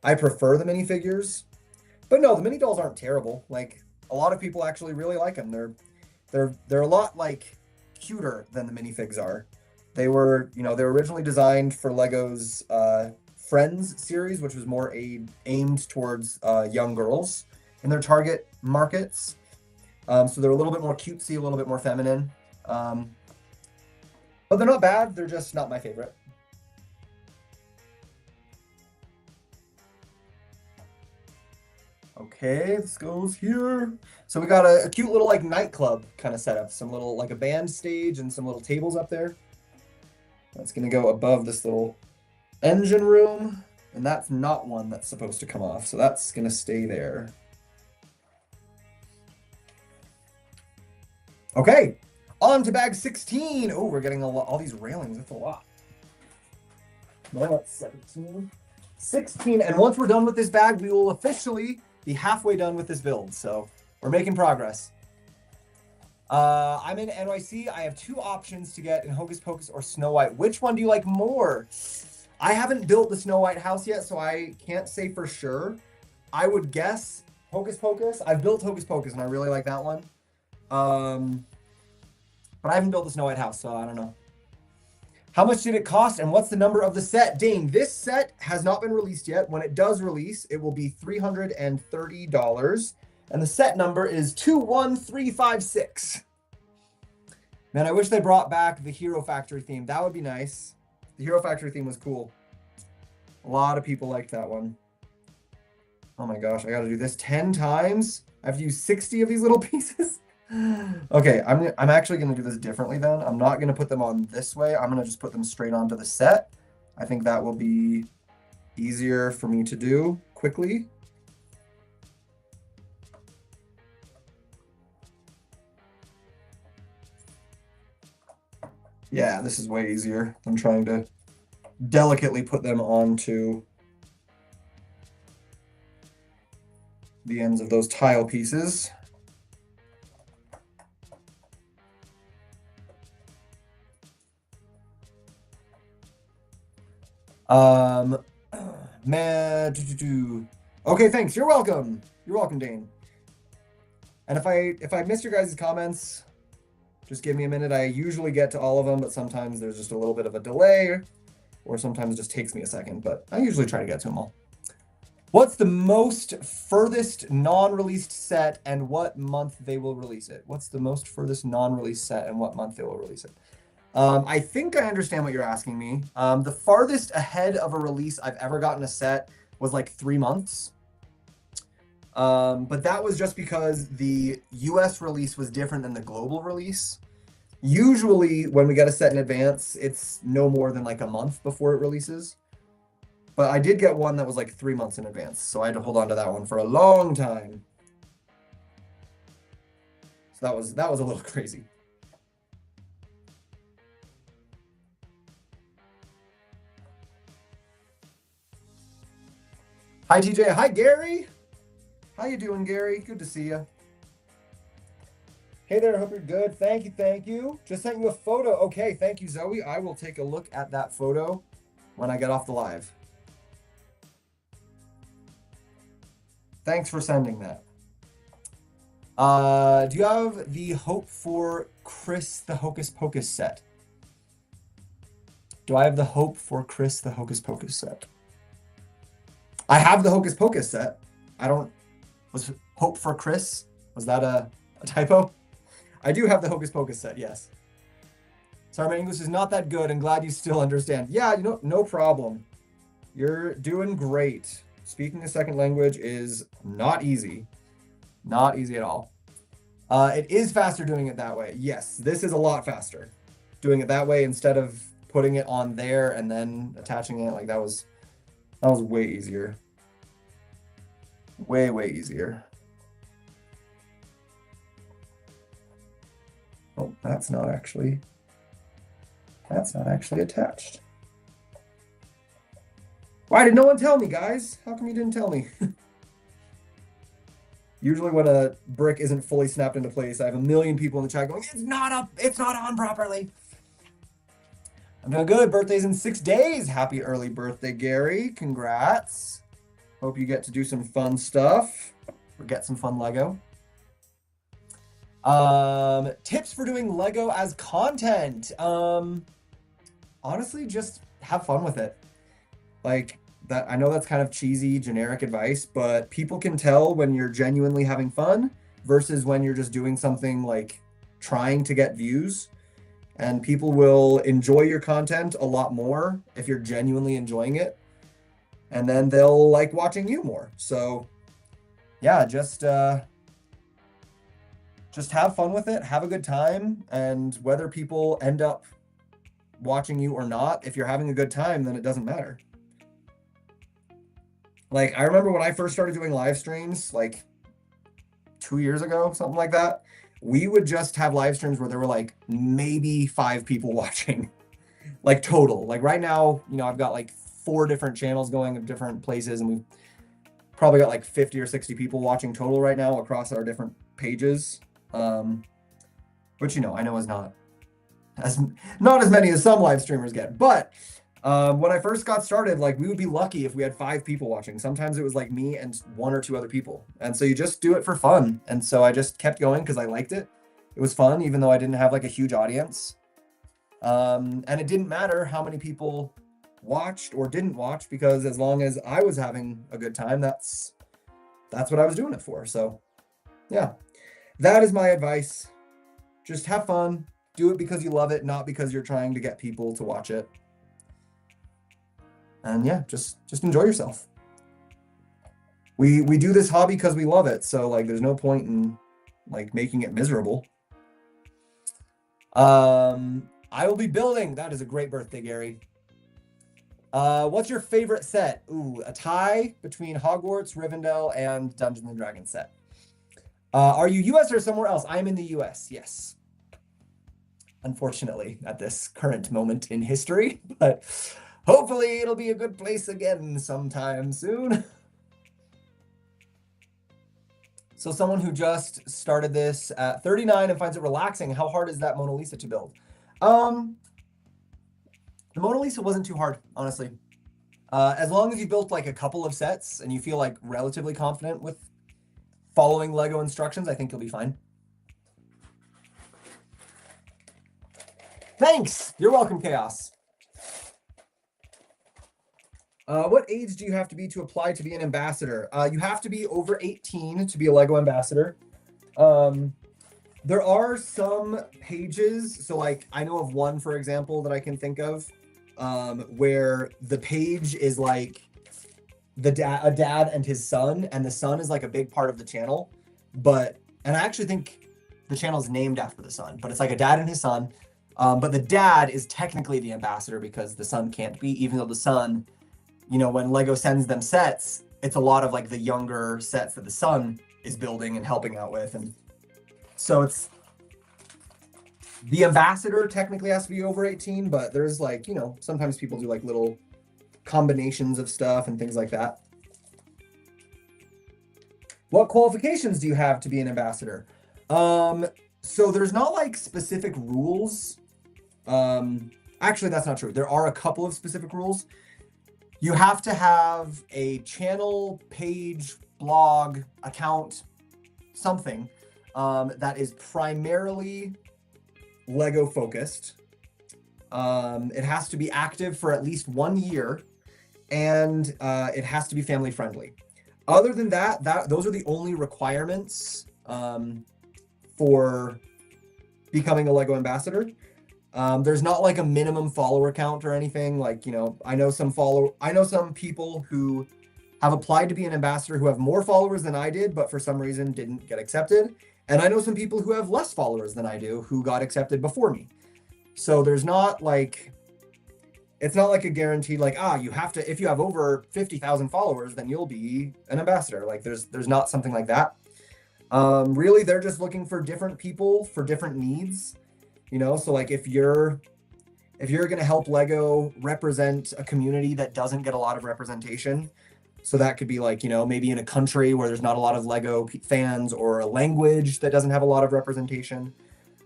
I prefer the minifigures. But no, the mini dolls aren't terrible. Like, a lot of people actually really like them. They're a lot like cuter than the minifigs are. They were, you know, they were originally designed for LEGO's Friends series, which was more aimed towards young girls in their target markets. So they're a little bit more cutesy, a little bit more feminine. But they're not bad. They're just not my favorite. Okay, this goes here. So we got a cute little like nightclub kind of setup. Some little like a band stage and some little tables up there. That's gonna go above this little engine room. And that's not one that's supposed to come off. So that's gonna stay there. Okay, on to bag 16. Oh, we're getting all these railings. That's a lot. No, that's 17. 16. And once we're done with this bag, we will officially be halfway done with this build. So we're making progress. I'm in NYC. I have two options to get in Hocus Pocus or Snow White. Which one do you like more? I haven't built the Snow White house yet, so I can't say for sure. I would guess Hocus Pocus. I've built Hocus Pocus, and I really like that one. But I haven't built the Snow White house, so I don't know. How much did it cost, and what's the number of the set? Dane, this set has not been released yet. When it does release, it will be $330, and the set number is 21356. Man, I wish they brought back the Hero Factory theme. That would be nice. The Hero Factory theme was cool. A lot of people liked that one. Oh my gosh, I got to do this 10 times. I have to use 60 of these little pieces. Okay, I'm actually going to do this differently then. I'm not going to put them on this way. I'm going to just put them straight onto the set. I think that will be easier for me to do quickly. Yeah, this is way easier than trying to delicately put them onto the ends of those tile pieces. Man, okay, thanks. You're welcome. You're welcome, Dane. And if I miss your guys' comments, just give me a minute. I usually get to all of them, but sometimes there's just a little bit of a delay, or sometimes it just takes me a second, but I usually try to get to them all. What's the most furthest non-released set and what month they will release it? What's the most furthest non-released set and what month they will release it? I think I understand what you're asking me. The farthest ahead of a release I've ever gotten a set was like 3 months. But that was just because the US release was different than the global release. Usually when we get a set in advance, it's no more than like a month before it releases. But I did get one that was like 3 months in advance, so I had to hold on to that one for a long time. So that was a little crazy. Hi, TJ. Hi, Gary. How you doing, Gary? Good to see you. Hey there. Hope you're good. Thank you. Thank you. Just sent you a photo. Okay. Thank you, Zoe. I will take a look at that photo when I get off the live. Thanks for sending that. Do you have the Hope for Chris the Hocus Pocus set? Do I have the Hope for Chris the Hocus Pocus set? I have the Hocus Pocus set. I don't. Was Hope for Chris? Was that a typo? I do have the Hocus Pocus set, yes. Sorry, my English is not that good and glad you still understand. Yeah, no problem. You're doing great. Speaking a second language is not easy. Not easy at all. It is faster doing it that way. Yes, this is a lot faster. Doing it that way instead of putting it on there and then attaching it, like that was way easier. Way easier. Oh, that's not actually attached. Why did no one tell me, guys? How come you didn't tell me? Usually when a brick isn't fully snapped into place, I have a million people in the chat going, it's not on properly. I'm doing good. Birthday's in 6 days. Happy early birthday, Gary. Congrats. Hope you get to do some fun stuff or get some fun Lego. Tips for doing Lego as content. Honestly, just have fun with it. Like that, I know that's kind of cheesy, generic advice, but people can tell when you're genuinely having fun versus when you're just doing something like trying to get views. And people will enjoy your content a lot more if you're genuinely enjoying it. And then they'll like watching you more. So yeah, just have fun with it, have a good time, and whether people end up watching you or not, if you're having a good time, then it doesn't matter. Like, I remember when I first started doing live streams, like 2 years ago, something like that, we would just have live streams where there were like maybe 5 people watching, like total. Like right now, I've got like 4 different channels going in different places, and we've probably got like 50 or 60 people watching total right now across our different pages. Which, I know is not as many as some live streamers get, but when I first got started, like we would be lucky if we had 5 people watching. Sometimes it was like me and 1 or 2 other people. And so you just do it for fun. And so I just kept going because I liked it. It was fun, even though I didn't have like a huge audience. And it didn't matter how many people watched or didn't watch, because as long as I was having a good time, that's what I was doing it for. So yeah, that is my advice. Just have fun. Do it because you love it, not because you're trying to get people to watch it. And yeah, just enjoy yourself. We do this hobby because we love it. So like there's no point in like making it miserable. I will be building. That is a great birthday, Gary. What's your favorite set? Ooh, a tie between Hogwarts, Rivendell, and Dungeons and Dragons set. Are you US or somewhere else? I'm in the US, yes. Unfortunately, at this current moment in history, but hopefully it'll be a good place again sometime soon. So someone who just started this at 39 and finds it relaxing, how hard is that Mona Lisa to build? The Mona Lisa wasn't too hard, honestly. As long as you built like a couple of sets and you feel like relatively confident with following Lego instructions, I think you'll be fine. Thanks. You're welcome, Chaos. What age do you have to be to apply to be an ambassador? You have to be over 18 to be a Lego ambassador. There are some pages. So like I know of one, for example, that I can think of, where the page is like a dad and his son, and the son is like a big part of the channel. And I actually think the channel is named after the son, but it's like a dad and his son. But the dad is technically the ambassador because the son can't be, even though the son, when Lego sends them sets, it's a lot of like the younger sets that the son is building and helping out with. And so it's the ambassador technically has to be over 18, but there's like, sometimes people do like little combinations of stuff and things like that. What qualifications do you have to be an ambassador? So there's not like specific rules. Actually, that's not true. There are a couple of specific rules. You have to have a channel, page, blog, account, something that is primarily Lego focused. It has to be active for at least 1 year, and it has to be family friendly. Other than that, those are the only requirements for becoming a Lego ambassador. There's not like a minimum follower count or anything. Like, you know, I know some people who have applied to be an ambassador who have more followers than I did, but for some reason didn't get accepted. And I know some people who have less followers than I do who got accepted before me. So there's not like, it's not like a guaranteed like, you have to, if you have over 50,000 followers, then you'll be an ambassador. Like there's not something like that. Really, they're just looking for different people for different needs, you know? So like if you're going to help Lego represent a community that doesn't get a lot of representation, so that could be like, you know, maybe in a country where there's not a lot of Lego fans, or a language that doesn't have a lot of representation,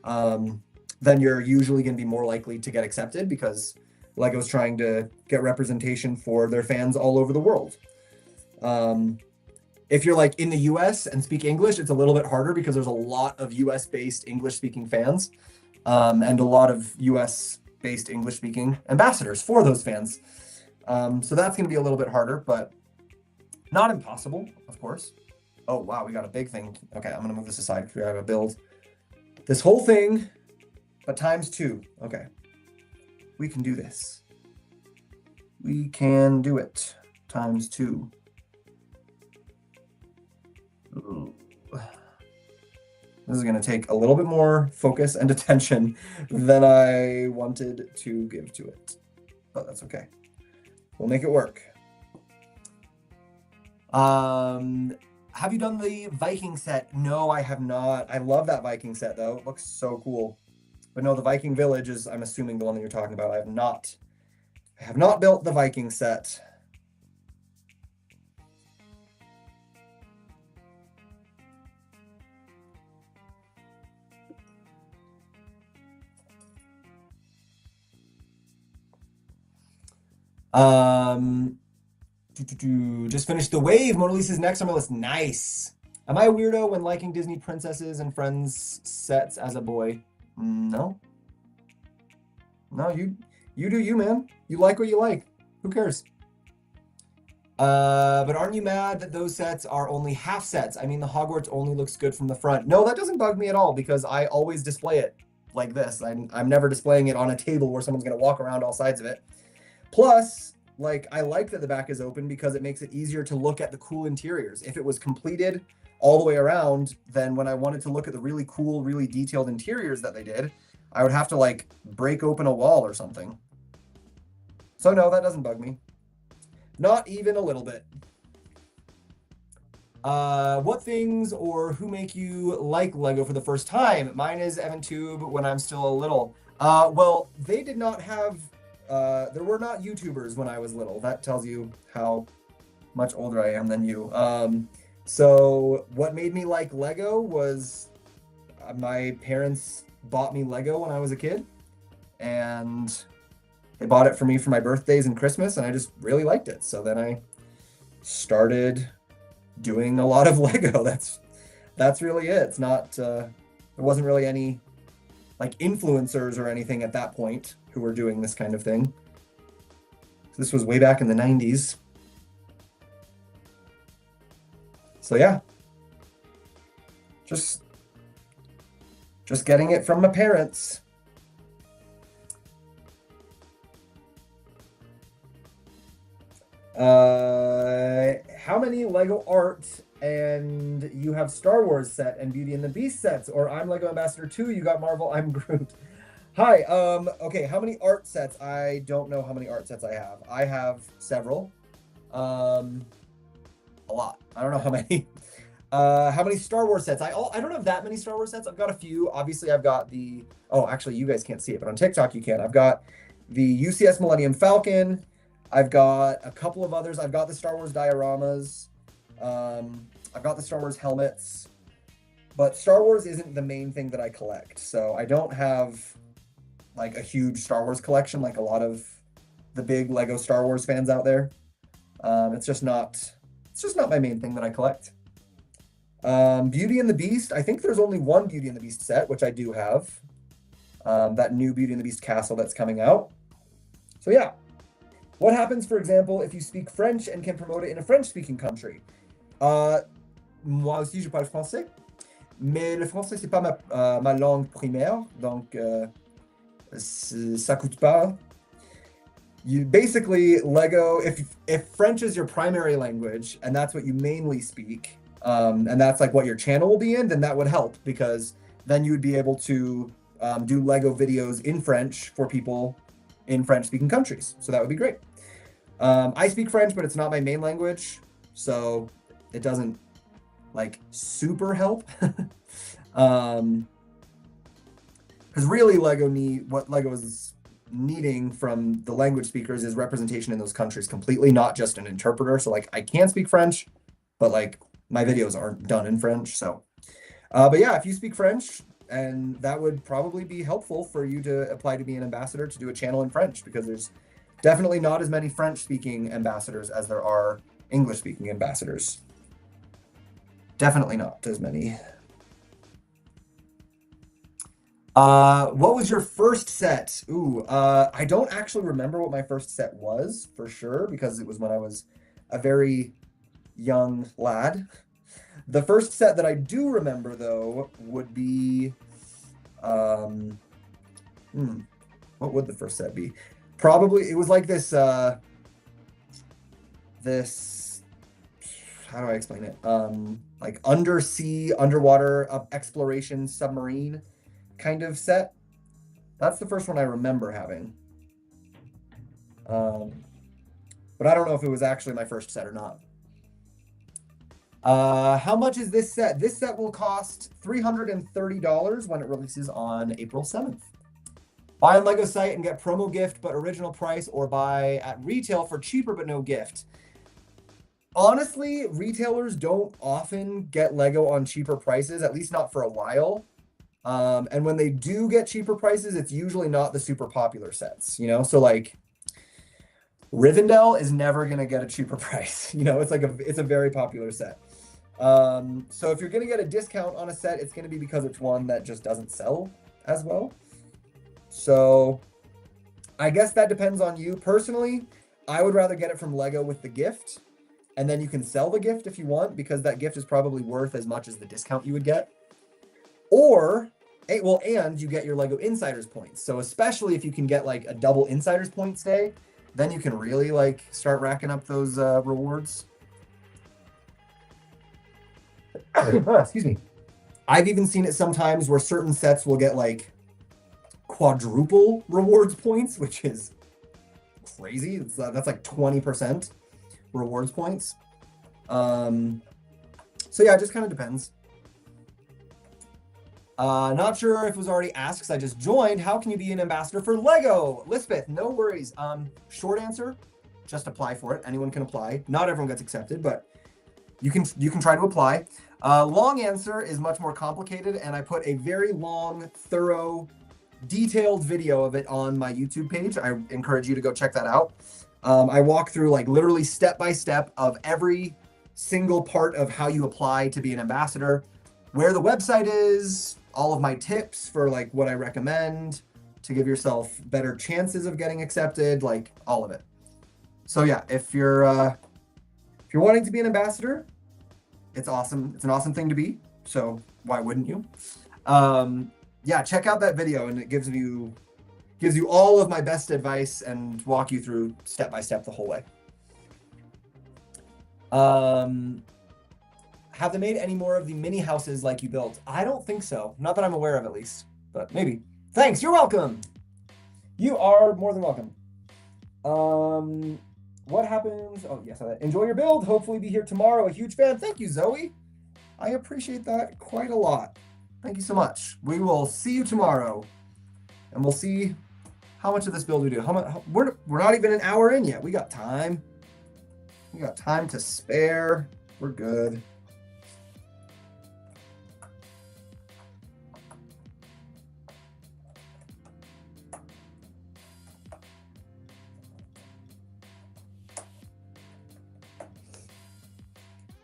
then you're usually going to be more likely to get accepted, because Lego's trying to get representation for their fans all over the world. If you're like in the US and speak English, it's a little bit harder because there's a lot of US based English speaking fans, and a lot of US based English speaking ambassadors for those fans. So that's going to be a little bit harder, but not impossible, of course. Oh, wow, we got a big thing. Okay, I'm going to move this aside because we have to build this whole thing, but times 2. Okay. We can do this. We can do it. Times 2. Ooh. This is going to take a little bit more focus and attention than I wanted to give to it, but that's okay. We'll make it work. Have you done the Viking set? No, I have not. I love that Viking set though. It looks so cool. But no, the Viking village is, I'm assuming, the one that you're talking about. I have not built the Viking set. Just finished The Wave. Mona Lisa's next on my list. Nice. Am I a weirdo when liking Disney princesses and friends sets as a boy? No. No, you do you, man. You like what you like. Who cares? But aren't you mad that those sets are only half sets? I mean, the Hogwarts only looks good from the front. No, that doesn't bug me at all, because I always display it like this. I'm never displaying it on a table where someone's going to walk around all sides of it. Plus, like, I like that the back is open because it makes it easier to look at the cool interiors. If it was completed all the way around, then when I wanted to look at the really cool, really detailed interiors that they did, I would have to like break open a wall or something. So no, that doesn't bug me. Not even a little bit. What things or who make you like Lego for the first time? Mine is EvanTube when I'm still a little. Well, they did not have, there were not YouTubers when I was little. That tells you how much older I am than you. So what made me like Lego was my parents bought me Lego when I was a kid, and they bought it for me for my birthdays and Christmas, and I just really liked it. So then I started doing a lot of Lego. That's really it. It's not, there wasn't really any like influencers or anything at that point who were doing this kind of thing. So this was way back in the 90s. So yeah, just getting it from my parents. How many Lego art and you have Star Wars set and Beauty and the Beast sets? Or I'm Lego Ambassador 2, you got Marvel, I'm Groot. Hi, okay, how many art sets? I don't know how many art sets I have. I have several. A lot. I don't know how many. How many Star Wars sets? I don't have that many Star Wars sets. I've got a few. Obviously, I've got the... Oh, actually, you guys can't see it, but on TikTok you can. I've got the UCS Millennium Falcon. I've got a couple of others. I've got the Star Wars dioramas. I've got the Star Wars helmets. But Star Wars isn't the main thing that I collect. So I don't have like a huge Star Wars collection like a lot of the big Lego Star Wars fans out there. It's just not my main thing that I collect. Beauty and the Beast. I think there's only one Beauty and the Beast set, which I do have. That new Beauty and the Beast castle that's coming out. So yeah. What happens, for example, if you speak French and can promote it in a French-speaking country? Moi aussi, je parle français. Mais le français, c'est pas ma langue primaire. Donc, ça coûte pas. You basically, Lego, if French is your primary language and that's what you mainly speak, and that's like what your channel will be in, then that would help because then you would be able to do Lego videos in French for people in French-speaking countries. So that would be great. I speak French, but it's not my main language, so it doesn't like super help. Because really what Lego is needing from the language speakers is representation in those countries completely, not just an interpreter. So like I can speak French, but like my videos aren't done in French. So, but yeah, if you speak French, and that would probably be helpful for you to apply to be an ambassador to do a channel in French because there's definitely not as many French-speaking ambassadors as there are English-speaking ambassadors. Definitely not as many. What was your first set? Ooh, I don't actually remember what my first set was for sure because it was when I was a very young lad. The first set that I do remember though would be, what would the first set be? Probably it was like this, how do I explain it? Like underwater exploration submarine kind of set. That's the first one I remember having. But I don't know if it was actually my first set or not. How much is this set? This set will cost $330 when it releases on April 7th. Buy on Lego site and get promo gift but original price, or buy at retail for cheaper but no gift. Honestly, retailers don't often get Lego on cheaper prices, at least not for a while. And when they do get cheaper prices, it's usually not the super popular sets, you know? So like Rivendell is never going to get a cheaper price. You know, it's a very popular set. So if you're going to get a discount on a set, it's going to be because it's one that just doesn't sell as well. So I guess that depends on you. Personally, I would rather get it from Lego with the gift, and then you can sell the gift if you want, because that gift is probably worth as much as the discount you would get. Or, well, and you get your Lego Insiders points. So especially if you can get like a double Insiders points day, then you can really like start racking up those rewards. Excuse me. I've even seen it sometimes where certain sets will get like quadruple rewards points, which is crazy. That's like 20% rewards points. So yeah, it just kind of depends. Not sure if it was already asked because I just joined. How can you be an ambassador for Lego? Lisbeth, no worries. Short answer, just apply for it. Anyone can apply. Not everyone gets accepted, but you can try to apply. Long answer is much more complicated, and I put a very long, thorough, detailed video of it on my YouTube page. I encourage you to go check that out. I walk through like literally step by step of every single part of how you apply to be an ambassador, where the website is, all of my tips for like what I recommend to give yourself better chances of getting accepted, like all of it. So yeah, if you're wanting to be an ambassador, it's awesome. It's an awesome thing to be. So why wouldn't you? Yeah, check out that video, and it gives you all of my best advice and walk you through step by step the whole way. Have they made any more of the mini houses like you built? I don't think so. Not that I'm aware of, at least, but maybe. Thanks. You're welcome. You are more than welcome. What happens? Oh, yes. Enjoy your build. Hopefully be here tomorrow. A huge fan. Thank you, Zoe. I appreciate that quite a lot. Thank you so much. We will see you tomorrow, and we'll see how much of this build we do. We're not even an hour in yet. We got time. We got time to spare. We're good.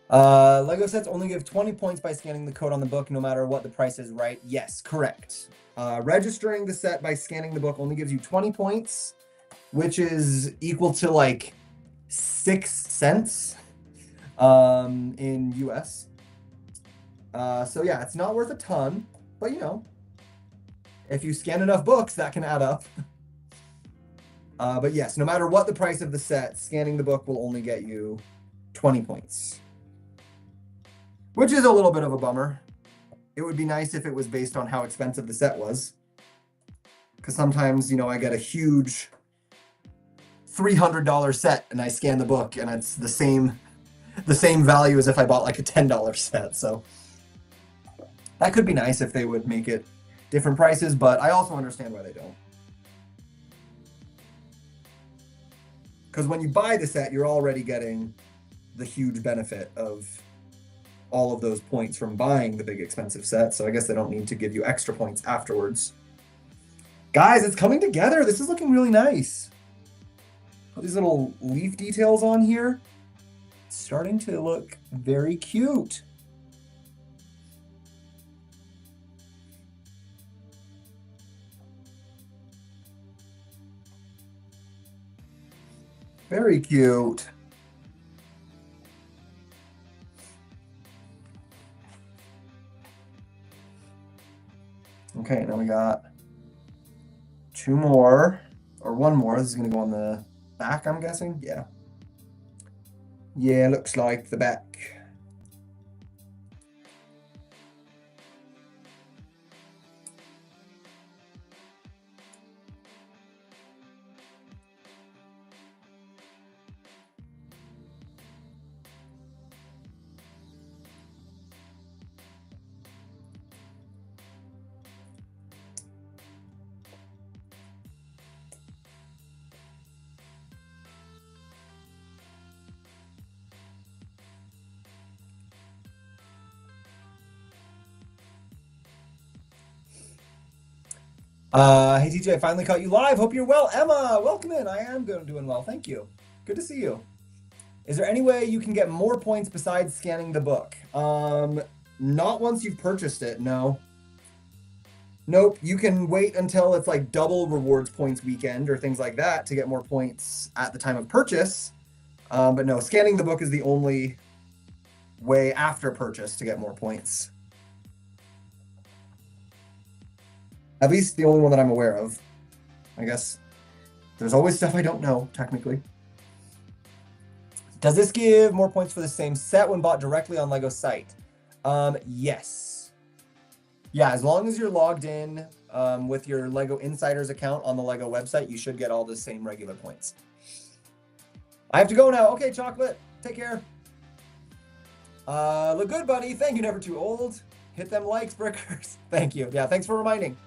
Lego sets only give 20 points by scanning the code on the book, no matter what the price is, right? Yes, correct. Registering the set by scanning the book only gives you 20 points, which is equal to like 6 cents in US. So yeah, it's not worth a ton, but you know, if you scan enough books, that can add up. But yes, no matter what the price of the set, scanning the book will only get you 20 points. Which is a little bit of a bummer. It would be nice if it was based on how expensive the set was. Because sometimes, you know, I get a huge $300 set and I scan the book and it's the same value as if I bought like a $10 set. So that could be nice if they would make it different prices, but I also understand why they don't. Because when you buy the set, you're already getting the huge benefit of all of those points from buying the big expensive set. So I guess they don't need to give you extra points afterwards. Guys, it's coming together. This is looking really nice. Put these little leaf details on here. It's starting to look very cute. Very cute. Okay, now we got 2 more, or 1 more. This is going to go on the back, I'm guessing. Yeah. Yeah, looks like the back. Hey TJ, I finally caught you live. Hope you're well. Emma, welcome in. I am doing well. Thank you. Good to see you. Is there any way you can get more points besides scanning the book? Not once you've purchased it, no. Nope, you can wait until it's like double rewards points weekend or things like that to get more points at the time of purchase. But no, scanning the book is the only way after purchase to get more points. At least the only one that I'm aware of. I guess there's always stuff I don't know, technically. Does this give more points for the same set when bought directly on LEGO site? Yes. Yeah, as long as you're logged in with your LEGO Insiders account on the LEGO website, you should get all the same regular points. I have to go now. Okay, Chocolate. Take care. Look good, buddy. Thank you, Never Too Old. Hit them likes, Brickers. Thank you. Yeah, thanks for reminding.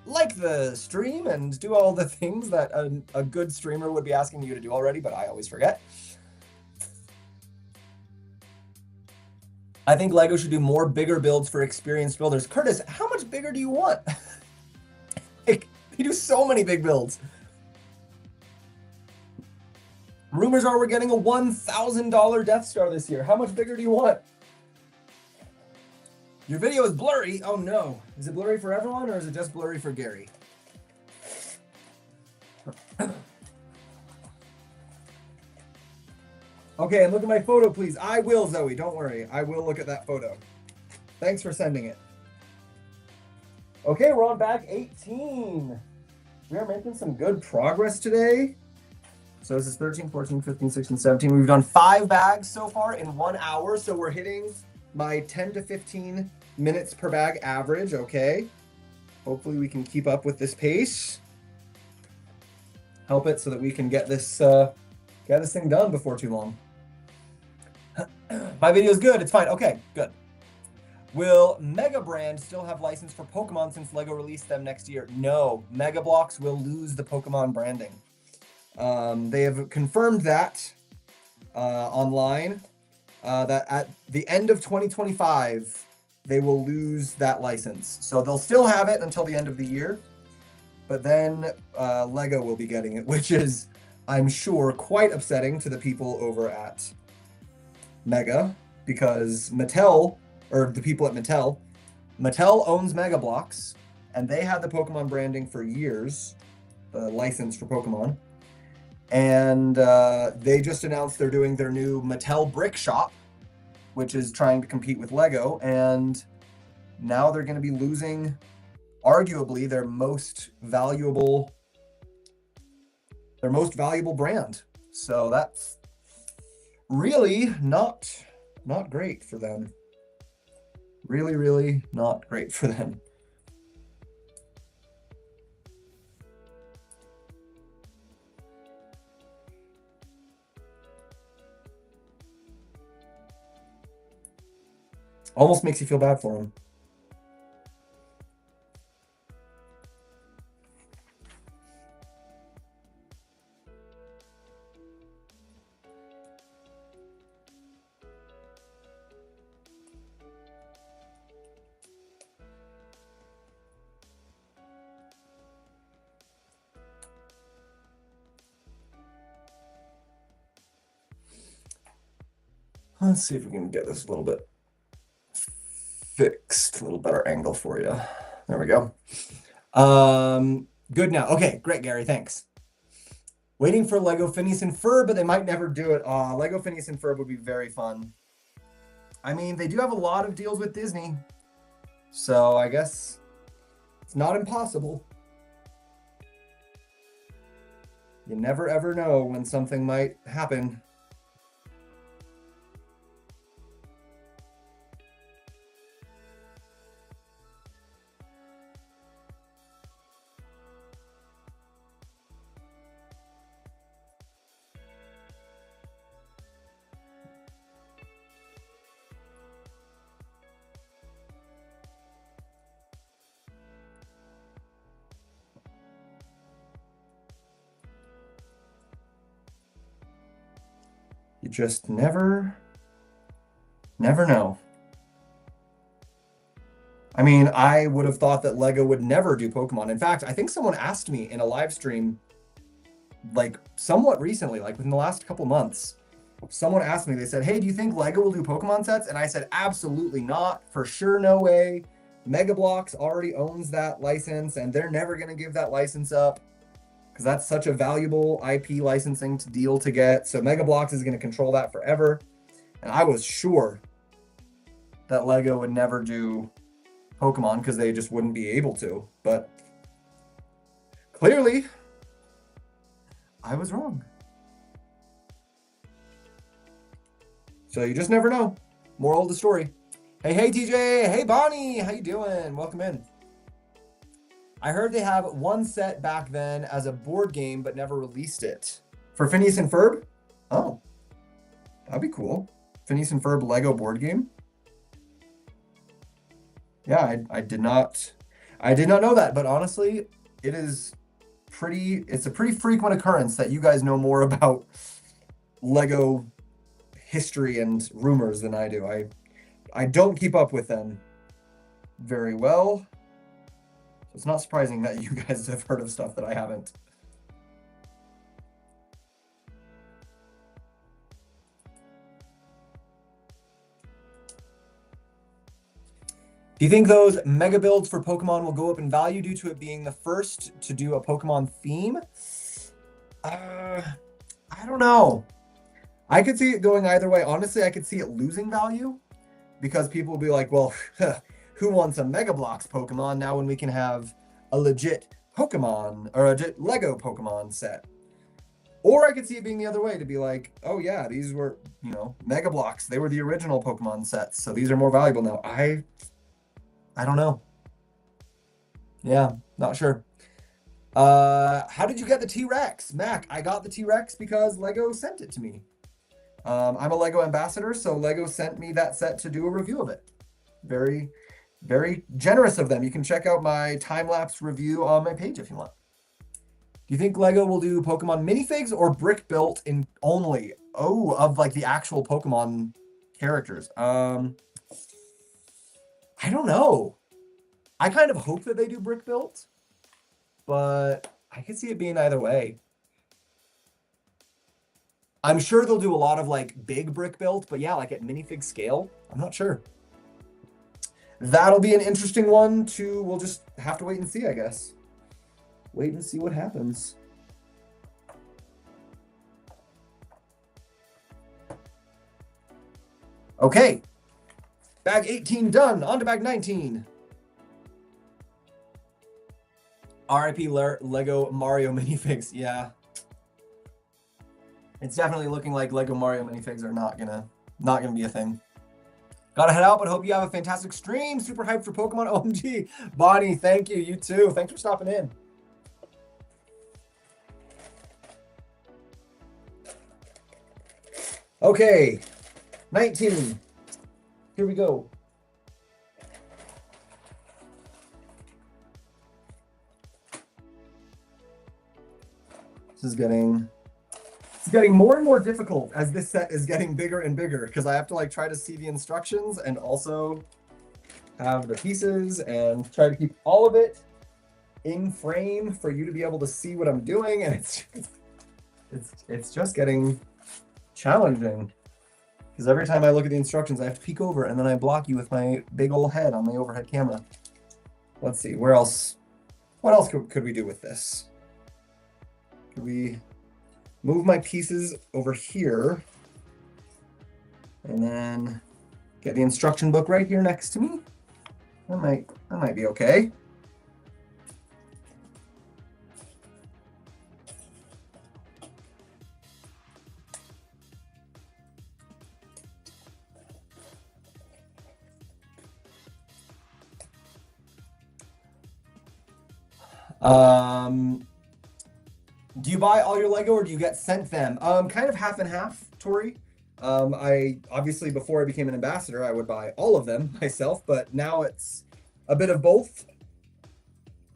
Like the stream and do all the things that a good streamer would be asking you to do already, but I always forget. I think LEGO should do more bigger builds for experienced builders. Curtis, how much bigger do you want? Like, they do so many big builds. Rumors are we're getting a $1,000 Death Star this year. How much bigger do you want? Your video is blurry. Oh no. Is it blurry for everyone or is it just blurry for Gary? Okay, and look at my photo, please. I will, Zoe. Don't worry. I will look at that photo. Thanks for sending it. Okay, we're on bag 18. We are making some good progress today. So this is 13, 14, 15, 16, 17. We've done 5 bags so far in 1 hour. So we're hitting my 10 to 15 minutes per bag average, okay? Hopefully we can keep up with this pace. Help it so that we can get this thing done before too long. My video is good, it's fine. Okay, good. Will Mega Brand still have license for Pokemon since LEGO released them next year? No, Mega Bloks will lose the Pokemon branding. They have confirmed that online, that at the end of 2025, they will lose that license. So they'll still have it until the end of the year, but then LEGO will be getting it, which is, I'm sure, quite upsetting to the people over at Mega, because Mattel, or the people at Mattel owns Mega Bloks, and they had the Pokemon branding for years, the license for Pokemon. And they just announced they're doing their new Mattel Brick Shop, which is trying to compete with Lego. And now they're going to be losing, arguably, their most valuable brand. So that's really not great for them. Really, really not great for them. Almost makes you feel bad for them. Let's see if we can get this a little bit fixed, a little better angle for you. There we go. Good now. Okay, great, Gary. Thanks. Waiting for Lego Phineas and Ferb, but they might never do it. Lego Phineas and Ferb would be very fun. I mean, they do have a lot of deals with Disney, so I guess it's not impossible. You never ever know when something might happen. You just never know. I mean, I would have thought that Lego would never do Pokemon. In fact, I think someone asked me in a live stream, like somewhat recently, like within the last couple months, someone asked me, they said, hey, do you think Lego will do Pokemon sets? And I said, absolutely not. For sure, no way. Mega Bloks already owns that license, and they're never going to give that license up, because that's such a valuable IP licensing deal to get. So Mega Bloks is going to control that forever. And I was sure that Lego would never do Pokemon because they just wouldn't be able to. But clearly, I was wrong. So you just never know. Moral of the story. Hey, TJ. Hey, Bonnie. How you doing? Welcome in. I heard they have one set back then as a board game, but never released it. For Phineas and Ferb? Oh, that'd be cool. Phineas and Ferb Lego board game? Yeah, I did not know that, but honestly, it's a pretty frequent occurrence that you guys know more about Lego history and rumors than I do. I don't keep up with them very well. So it's not surprising that you guys have heard of stuff that I haven't. Do you think those mega builds for Pokemon will go up in value due to it being the first to do a Pokemon theme? I don't know. I could see it going either way. Honestly, I could see it losing value because people will be like, well, who wants a Mega Bloks Pokemon now when we can have a legit Pokemon or a legit Lego Pokemon set? Or I could see it being the other way, to be like, oh yeah, these were, Mega Bloks. They were the original Pokemon sets, so these are more valuable now. I don't know. Yeah, not sure. How did you get the T-Rex? Mac, I got the T-Rex because Lego sent it to me. I'm a Lego ambassador, so Lego sent me that set to do a review of it. Very, very generous of them. You can check out my time-lapse review on my page if you want. Do you think Lego will do Pokemon minifigs or brick built in only? Oh, of like the actual Pokemon characters. I don't know. I kind of hope that they do brick built, but I could see it being either way. I'm sure they'll do a lot of like big brick build, but yeah, like at minifig scale, I'm not sure. That'll be an interesting one to, we'll just have to wait and see, I guess. Wait and see what happens. Okay. Bag 18 done. On to bag 19. RIP Lego Mario minifigs. Yeah. It's definitely looking like Lego Mario minifigs are not gonna be a thing. Gotta head out, but hope you have a fantastic stream. Super hyped for Pokemon OMG. Bonnie, thank you. You too. Thanks for stopping in. Okay. 19. Here we go. This is getting more and more difficult as this set is getting bigger and bigger because I have to like try to see the instructions and also have the pieces and try to keep all of it in frame for you to be able to see what I'm doing, and it's just getting challenging because every time I look at the instructions I have to peek over and then I block you with my big old head on my overhead camera. Let's see, what else could we do with this? Could we move my pieces over here and then get the instruction book right here next to me? That might be okay. Do you buy all your Lego or do you get sent them? Kind of half and half, Tori. I obviously, before I became an ambassador, I would buy all of them myself, but now it's a bit of both.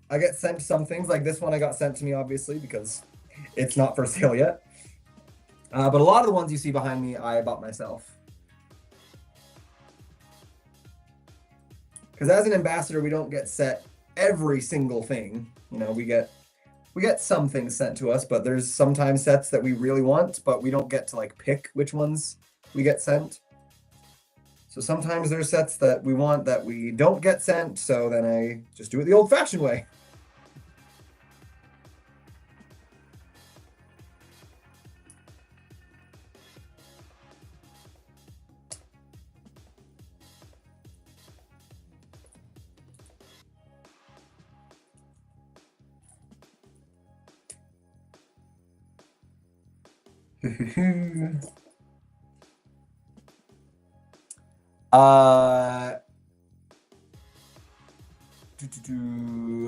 I get sent some things, like this one I got sent to me, obviously, because it's not for sale yet. But a lot of the ones you see behind me, I bought myself. Because as an ambassador, we don't get set every single thing. You know, we get some things sent to us, but there's sometimes sets that we really want, but we don't get to like pick which ones we get sent. So sometimes there's sets that we want that we don't get sent, so then I just do it the old-fashioned way.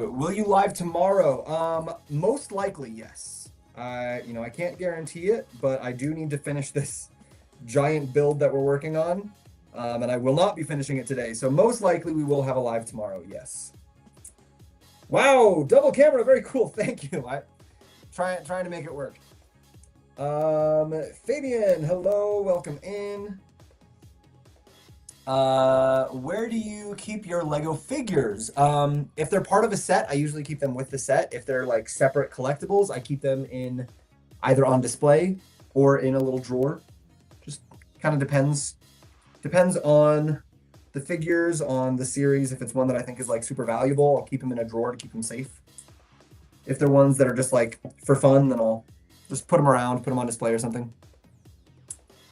Will you live tomorrow? Most likely, yes. You know, I can't guarantee it, but I do need to finish this giant build that we're working on. And I will not be finishing it today. So most likely we will have a live tomorrow, yes. Wow, double camera, very cool. Thank you. Trying to make it work. Fabian, hello, welcome in. Where do you keep your Lego figures? If they're part of a set, I usually keep them with the set. If they're like separate collectibles, I keep them in either on display or in a little drawer. Just kind of depends on the figures, on the series. If it's one that I think is like super valuable, I'll keep them in a drawer to keep them safe. If they're ones that are just like for fun, then I'll just put them around, put them on display or something.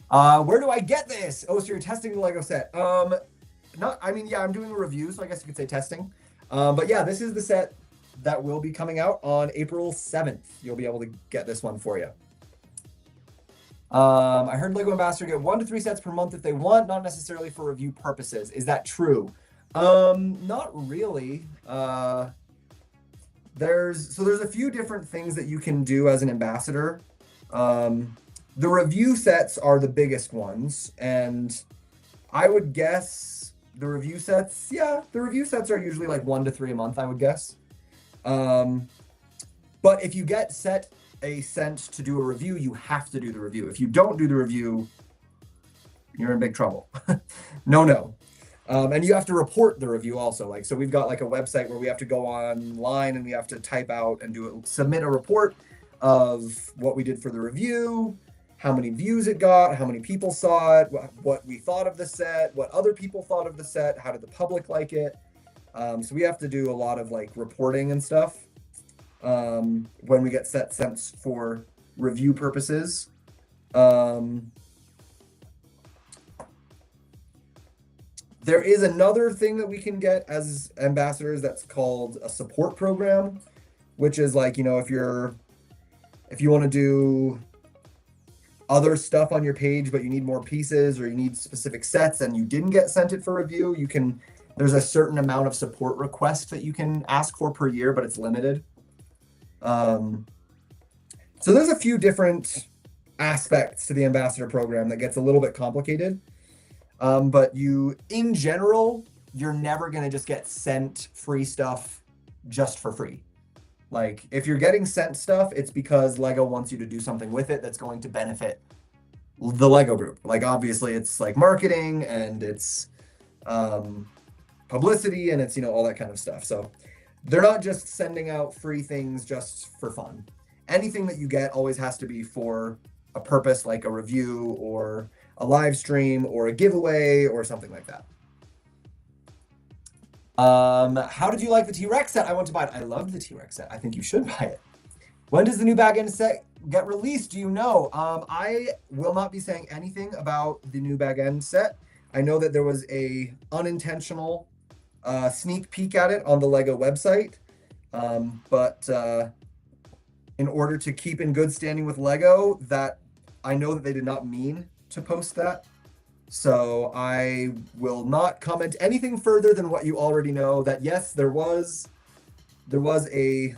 Where do I get this? Oh, so you're testing the Lego set. Yeah, I'm doing a review, so I guess you could say testing. But yeah, this is the set that will be coming out on April 7th. You'll be able to get this one for you. I heard Lego Ambassador get 1 to 3 sets per month if they want, not necessarily for review purposes. Is that true? Not really. There's a few different things that you can do as an ambassador. The review sets are the biggest ones, and I would guess the review sets are usually like 1 to 3 a month, I would guess. But if you get sent to do a review, you have to do the review. If you don't do the review, you're in big trouble. No. And you have to report the review also. Like, so we've got like a website where we have to go online and we have to type out and submit a report of what we did for the review, how many views it got, how many people saw it, what we thought of the set, what other people thought of the set, how did the public like it. So we have to do a lot of like reporting and stuff when we get set sent for review purposes. There is another thing that we can get as ambassadors that's called a support program, which is like, you know, if you want to do other stuff on your page, but you need more pieces or you need specific sets and you didn't get sent it for review, there's a certain amount of support requests that you can ask for per year, but it's limited. So there's a few different aspects to the ambassador program that gets a little bit complicated. But in general, you're never going to just get sent free stuff just for free. Like if you're getting sent stuff, it's because Lego wants you to do something with it that's going to benefit the Lego group. Like obviously it's like marketing and it's publicity and it's, you know, all that kind of stuff. So they're not just sending out free things just for fun. Anything that you get always has to be for a purpose, like a review or a live stream or a giveaway or something like that. How did you like the T-Rex set? I want to buy it. I love the T-Rex set. I think you should buy it. When does the new bag end set get released? Do you know? I will not be saying anything about the new bag end set. I know that there was a unintentional sneak peek at it on the Lego website. But in order to keep in good standing with Lego, that I know that they did not mean to post that. So I will not comment anything further than what you already know, that yes, there was a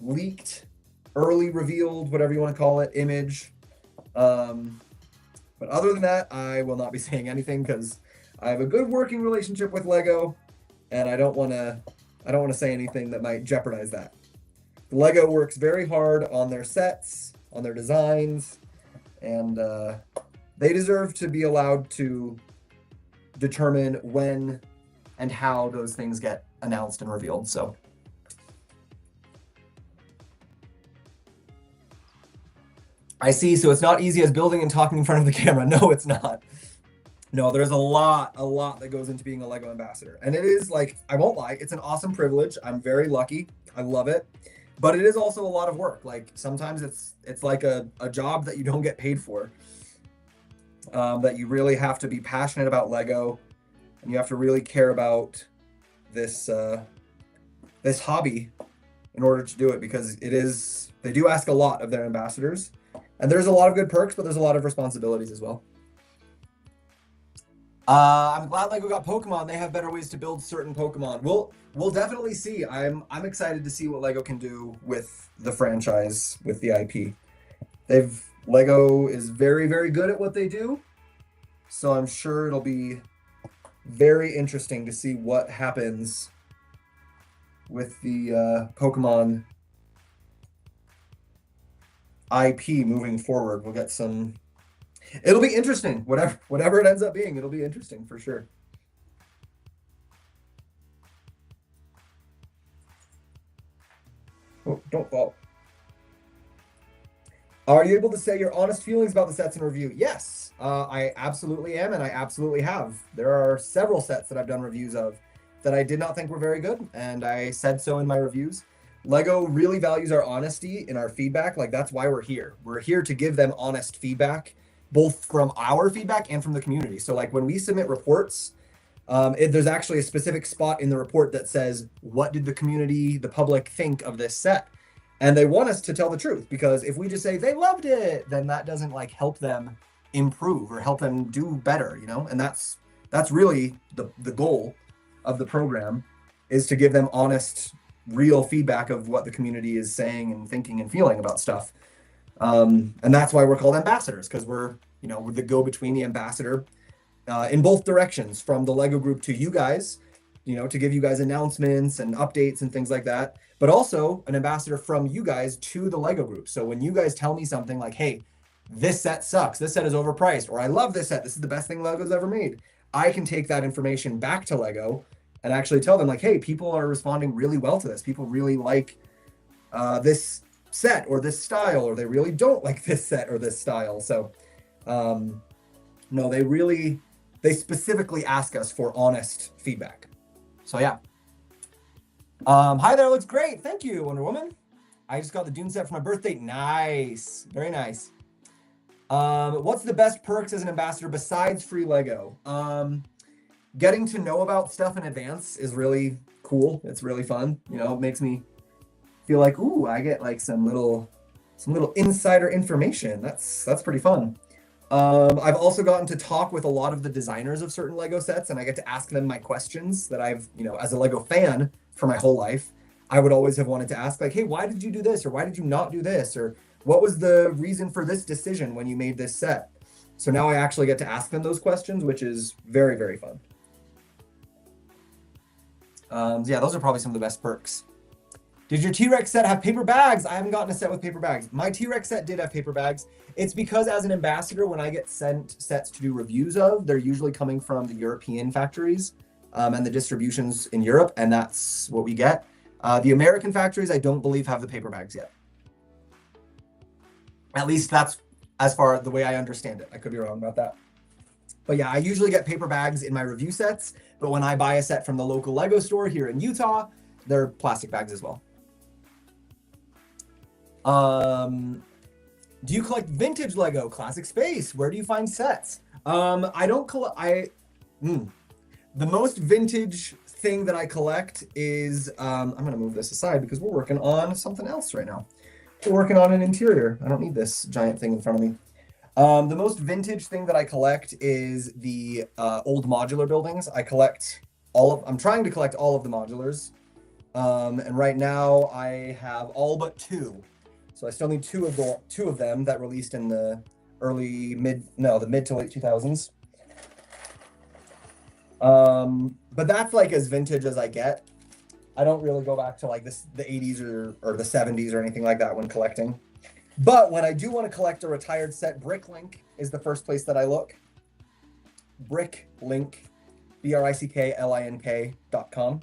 leaked, early revealed, whatever you want to call it, image. But other than that, I will not be saying anything because I have a good working relationship with Lego and I don't want to say anything that might jeopardize that. Lego works very hard on their sets, on their designs, and they deserve to be allowed to determine when and how those things get announced and revealed. So I see. So it's not easy as building and talking in front of the camera. No, it's not. No, there's a lot that goes into being a Lego ambassador. And it is, like, I won't lie, it's an awesome privilege. I'm very lucky. I love it. But it is also a lot of work. Like sometimes it's like a job that you don't get paid for. That you really have to be passionate about Lego and you have to really care about this this hobby in order to do it, because they do ask a lot of their ambassadors. And there's a lot of good perks, but there's a lot of responsibilities as well. I'm glad Lego got Pokemon. They have better ways to build certain Pokemon. We'll definitely see. I'm excited to see what Lego can do with the franchise, with the IP. Lego is very, very good at what they do. So I'm sure it'll be very interesting to see what happens with the Pokemon IP moving forward. We'll get some. It'll be interesting. Whatever it ends up being, it'll be interesting for sure. Oh, don't fall. Are you able to say your honest feelings about the sets in review? Yes, I absolutely am, and I absolutely have. There are several sets that I've done reviews of that I did not think were very good, and I said so in my reviews. Lego really values our honesty in our feedback. Like, that's why we're here. We're here to give them honest feedback, both from our feedback and from the community. So like when we submit reports, there's actually a specific spot in the report that says, what did the community, the public think of this set? And they want us to tell the truth, because if we just say they loved it, then that doesn't like help them improve or help them do better, you know? And that's really the goal of the program, is to give them honest, real feedback of what the community is saying and thinking and feeling about stuff. And that's why we're called ambassadors, because we're the go-between, the ambassador in both directions, from the Lego group to you guys, to give you guys announcements and updates and things like that, but also an ambassador from you guys to the Lego group. So when you guys tell me something like, hey, this set sucks, this set is overpriced, or I love this set, this is the best thing Lego's ever made, I can take that information back to Lego and actually tell them like, hey, people are responding really well to this. People really like this set or this style, or they really don't like this set or this style. So no, they specifically ask us for honest feedback. So yeah. Hi there, looks great. Thank you, Wonder Woman. I just got the Dune set for my birthday. Nice, very nice. What's the best perks as an ambassador besides free Lego? Getting to know about stuff in advance is really cool. It's really fun. You know, it makes me feel like, ooh, I get like some little insider information. That's pretty fun. I've also gotten to talk with a lot of the designers of certain Lego sets, and I get to ask them my questions that I've, you know, as a Lego fan for my whole life, I would always have wanted to ask, like, hey, why did you do this? Or why did you not do this? Or what was the reason for this decision when you made this set? So now I actually get to ask them those questions, which is very, very fun. Yeah, those are probably some of the best perks. Did your T-Rex set have paper bags? I haven't gotten a set with paper bags. My T-Rex set did have paper bags. It's because as an ambassador, when I get sent sets to do reviews of, they're usually coming from the European factories and the distributions in Europe, and that's what we get. The American factories, I don't believe, have the paper bags yet. At least that's as far the way I understand it. I could be wrong about that. But yeah, I usually get paper bags in my review sets, but when I buy a set from the local Lego store here in Utah, they're plastic bags as well. Do you collect vintage Lego, classic space? Where do you find sets? I don't collect. The most vintage thing that I collect is I'm gonna move this aside because we're working on something else right now. We're working on an interior. I don't need this giant thing in front of me. The most vintage thing that I collect is the old modular buildings. I'm trying to collect all of the modulars. And right now I have all but 2. So I still need 2 of them that released in the mid to late 2000s. But that's like as vintage as I get. I don't really go back to like the 80s or the 70s or anything like that when collecting. But when I do want to collect a retired set, Bricklink is the first place that I look. Bricklink, BRICKLINK.com.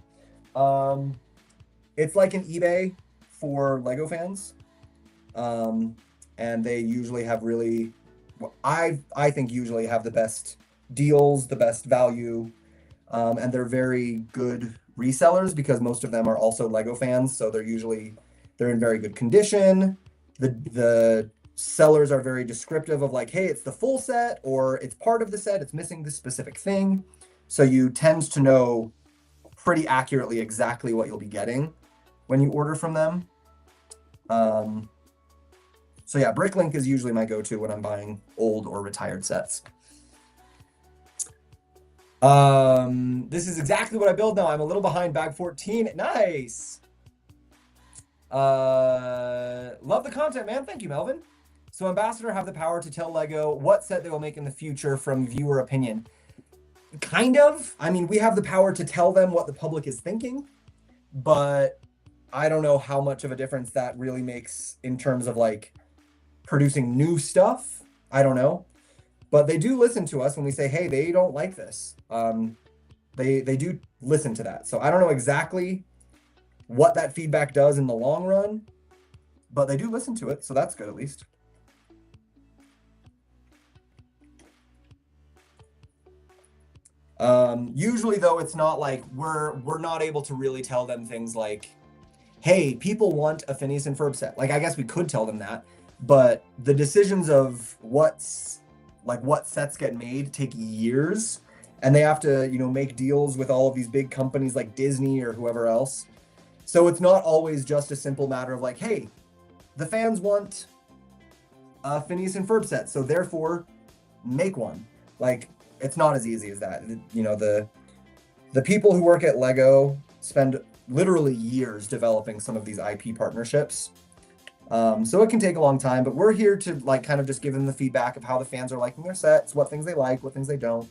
It's like an eBay for Lego fans. And they usually have I think usually have the best deals, the best value, and they're very good resellers because most of them are also Lego fans, so they're in very good condition. The sellers are very descriptive of like, hey, it's the full set, or it's part of the set, it's missing this specific thing. So you tend to know pretty accurately exactly what you'll be getting when you order from them. So yeah, Bricklink is usually my go-to when I'm buying old or retired sets. This is exactly what I build now. I'm a little behind bag 14. Nice. Love the content, man. Thank you, Melvin. So Ambassador have the power to tell Lego what set they will make in the future from viewer opinion. Kind of. I mean, we have the power to tell them what the public is thinking, but I don't know how much of a difference that really makes in terms of like producing new stuff. I don't know. But they do listen to us when we say, hey, they don't like this. They do listen to that. So I don't know exactly what that feedback does in the long run, but they do listen to it. So that's good, at least. Usually though, it's not like we're not able to really tell them things like, hey, people want a Phineas and Ferb set. Like, I guess we could tell them that, but the decisions of what sets get made take years, and they have to, make deals with all of these big companies like Disney or whoever else. So it's not always just a simple matter of like, hey, the fans want a Phineas and Ferb set, so therefore make one. Like, it's not as easy as that. The people who work at Lego spend literally years developing some of these IP partnerships. So it can take a long time, but we're here to like kind of just give them the feedback of how the fans are liking their sets, what things they like, what things they don't.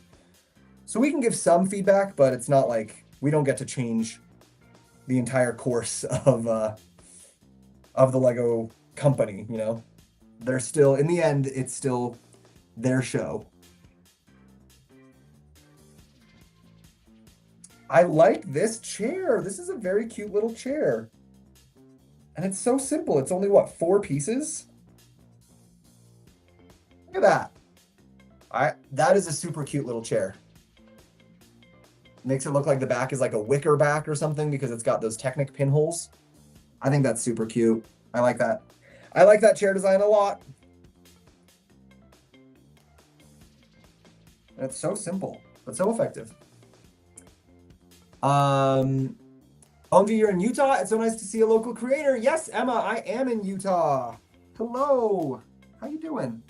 So we can give some feedback, but it's not like we don't get to change the entire course of the Lego company, They're still, in the end, it's still their show. I like this chair. This is a very cute little chair. And it's so simple. It's only, what, 4 pieces? Look at that. All right, that is a super cute little chair. Makes it look like the back is like a wicker back or something because it's got those Technic pinholes. I think that's super cute. I like that. I like that chair design a lot. And it's so simple, but so effective. OMG, you're in Utah? It's so nice to see a local creator. Yes, Emma, I am in Utah. Hello. How you doing?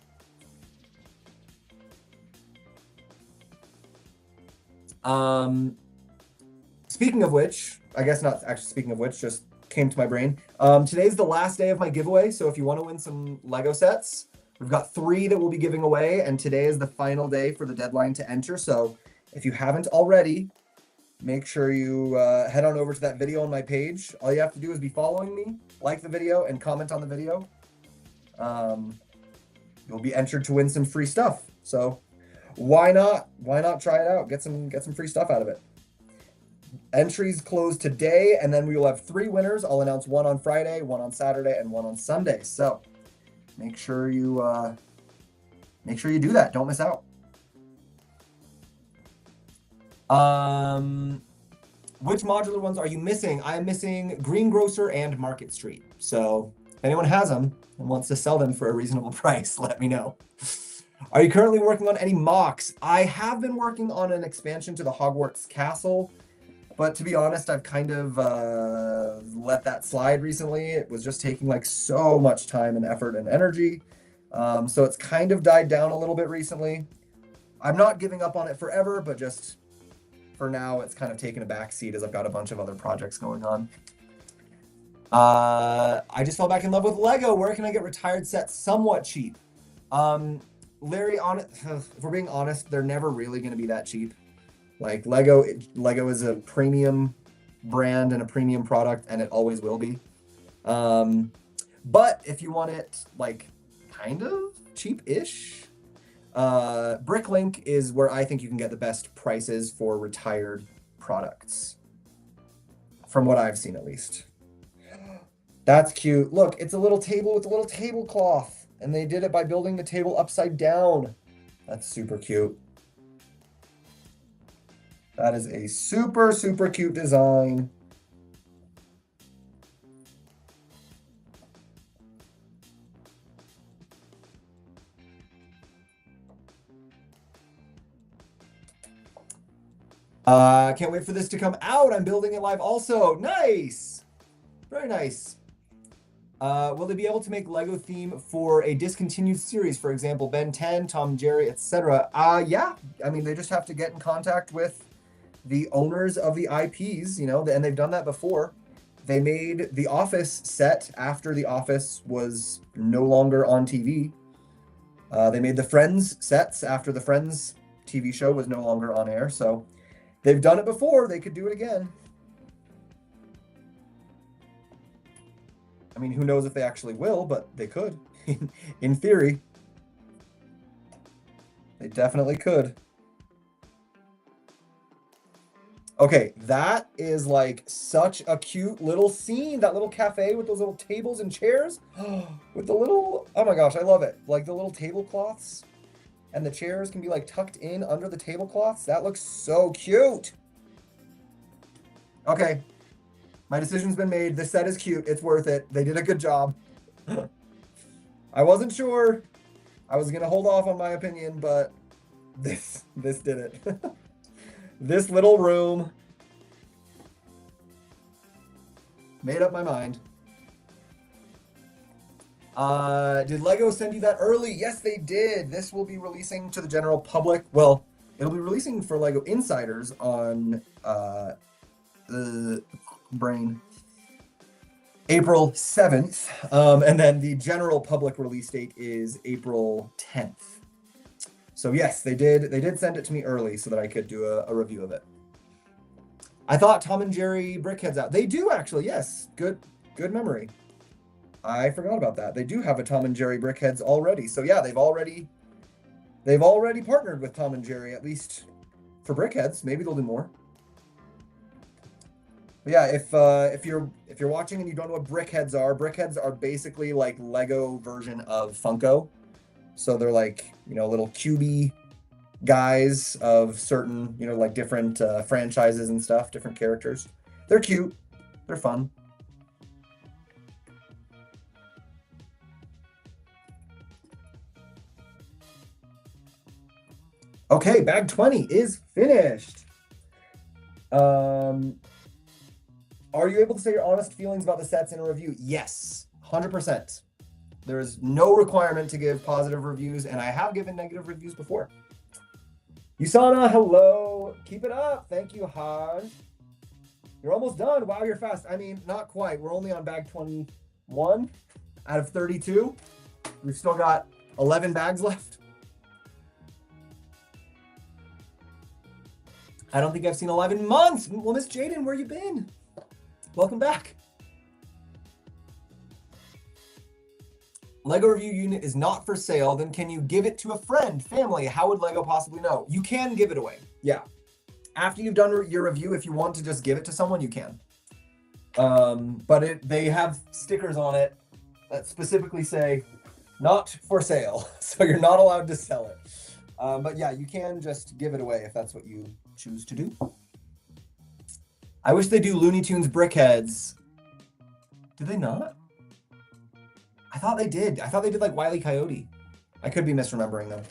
Speaking of which, I guess not actually speaking of which, just came to my brain. Today's the last day of my giveaway, so if you want to win some Lego sets, we've got 3 that we'll be giving away, and today is the final day for the deadline to enter. So if you haven't already, make sure you head on over to that video on my page. All you have to do is be following me, like the video, and comment on the video. You'll be entered to win some free stuff. So why not? Why not try it out? Get some free stuff out of it. Entries close today, and then we will have 3 winners. I'll announce one on Friday, one on Saturday, and one on Sunday. So make sure you do that. Don't miss out. Which modular ones are you missing? I'm missing Greengrocer and Market Street. So if anyone has them and wants to sell them for a reasonable price, let me know. Are you currently working on any mocks? I have been working on an expansion to the Hogwarts Castle, but to be honest, I've kind of let that slide recently. It was just taking like so much time and effort and energy. So it's kind of died down a little bit recently. I'm not giving up on it forever, but just for now, it's kind of taken a back seat as I've got a bunch of other projects going on. I just fell back in love with Lego. Where can I get retired sets somewhat cheap? Larry, if we're being honest, they're never really going to be that cheap. Like Lego is a premium brand and a premium product, and it always will be. But if you want it like kind of cheap-ish, Bricklink is where I think you can get the best prices for retired products, from what I've seen at least. That's cute. Look, it's a little table with a little tablecloth, and they did it by building the table upside down. That's super cute. That is a super, super cute design. Can't wait for this to come out. I'm building it live also. Nice. Very nice. Will they be able to make Lego theme for a discontinued series? For example, Ben 10, Tom and Jerry, etc. Yeah. I mean, they just have to get in contact with the owners of the IPs, you know, and they've done that before. They made the Office set after the Office was no longer on TV. They made the Friends sets after the Friends TV show was no longer on air. So they've done it before. They could do it again. I mean, who knows if they actually will, but they could. In theory, they definitely could. Okay, that is like such a cute little scene. That little cafe with those little tables and chairs. With the little, oh my gosh, I love it. Like the little tablecloths and the chairs can be like tucked in under the tablecloths. That looks so cute. Okay, my decision's been made. This set is cute. It's worth it. They did a good job. I wasn't sure. I was gonna hold off on my opinion, but this did it. This little room. Made up my mind. Did Lego send you that early? Yes, they did. This will be releasing to the general public. Well, it'll be releasing for Lego Insiders on the brain April 7th. And then the general public release date is April 10th. So yes, they did send it to me early so that I could do a review of it. I thought Tom and Jerry Brickhead's out. They do actually, yes. Good memory. I forgot about that. They do have a Tom and Jerry Brickheads already. So yeah, they've already partnered with Tom and Jerry, at least for Brickheads. Maybe they'll do more. But yeah, if you're watching and you don't know what brickheads are basically like Lego version of Funko. So they're like, you know, little cubey guys of certain, you know, like different franchises and stuff, different characters. They're cute. They're fun. Okay, bag 20 is finished. Are you able to say your honest feelings about the sets in a review? Yes, 100%. There's no requirement to give positive reviews, and I have given negative reviews before. Usana, hello. Keep it up. Thank you, Haj. You're almost done. Wow, you're fast. I mean, not quite. We're only on bag 21 out of 32. We've still got 11 bags left. I don't think I've seen 11 months. Well, Miss Jaden, where you been? Welcome back. Lego review unit is not for sale. Then can you give it to a friend, family? How would Lego possibly know? You can give it away. Yeah. After you've done your review, if you want to just give it to someone, you can. But they have stickers on it that specifically say not for sale. So you're not allowed to sell it. But yeah, you can just give it away if that's what you choose to do. I wish they do Looney Tunes brickheads. Did they not? I thought they did. I thought they did like Wile E. Coyote. I could be misremembering them.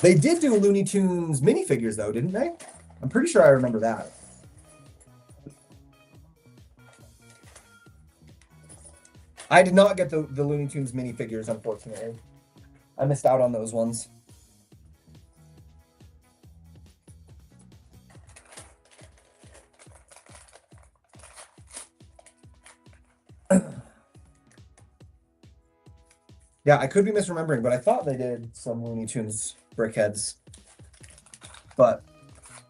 They did do Looney Tunes minifigures though, didn't they? I'm pretty sure I remember that. I did not get the Looney Tunes minifigures, unfortunately. I missed out on those ones. Yeah, I could be misremembering, but I thought they did some Looney Tunes brickheads. But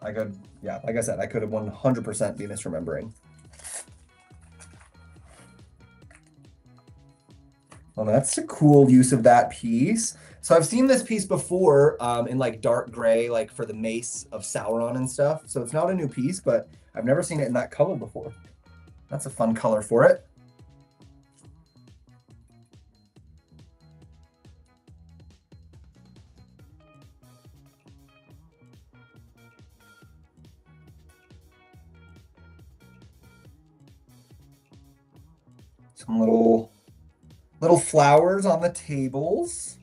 I could, yeah, like I said, I could have 100% be misremembering. Well, that's a cool use of that piece. So I've seen this piece before in like dark gray, like for the mace of Sauron and stuff. So it's not a new piece, but I've never seen it in that color before. That's a fun color for it. Some little flowers on the tables.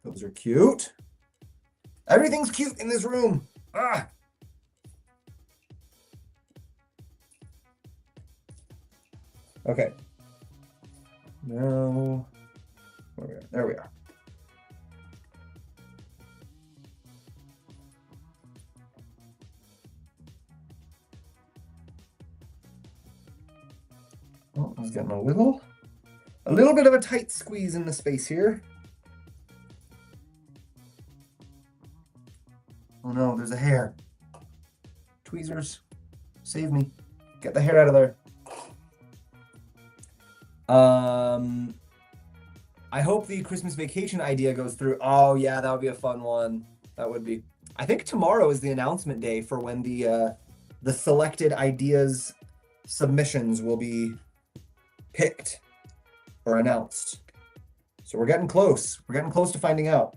Those are cute. Everything's cute in this room. Ah. Okay. Now, there we are. Oh, I was getting a little bit of a tight squeeze in the space here. Oh no, there's a hair. Tweezers, save me. Get the hair out of there. I hope the Christmas vacation idea goes through. Oh yeah, that would be a fun one. That would be. I think tomorrow is the announcement day for when the selected ideas submissions will be picked or announced. So we're getting close. We're getting close to finding out.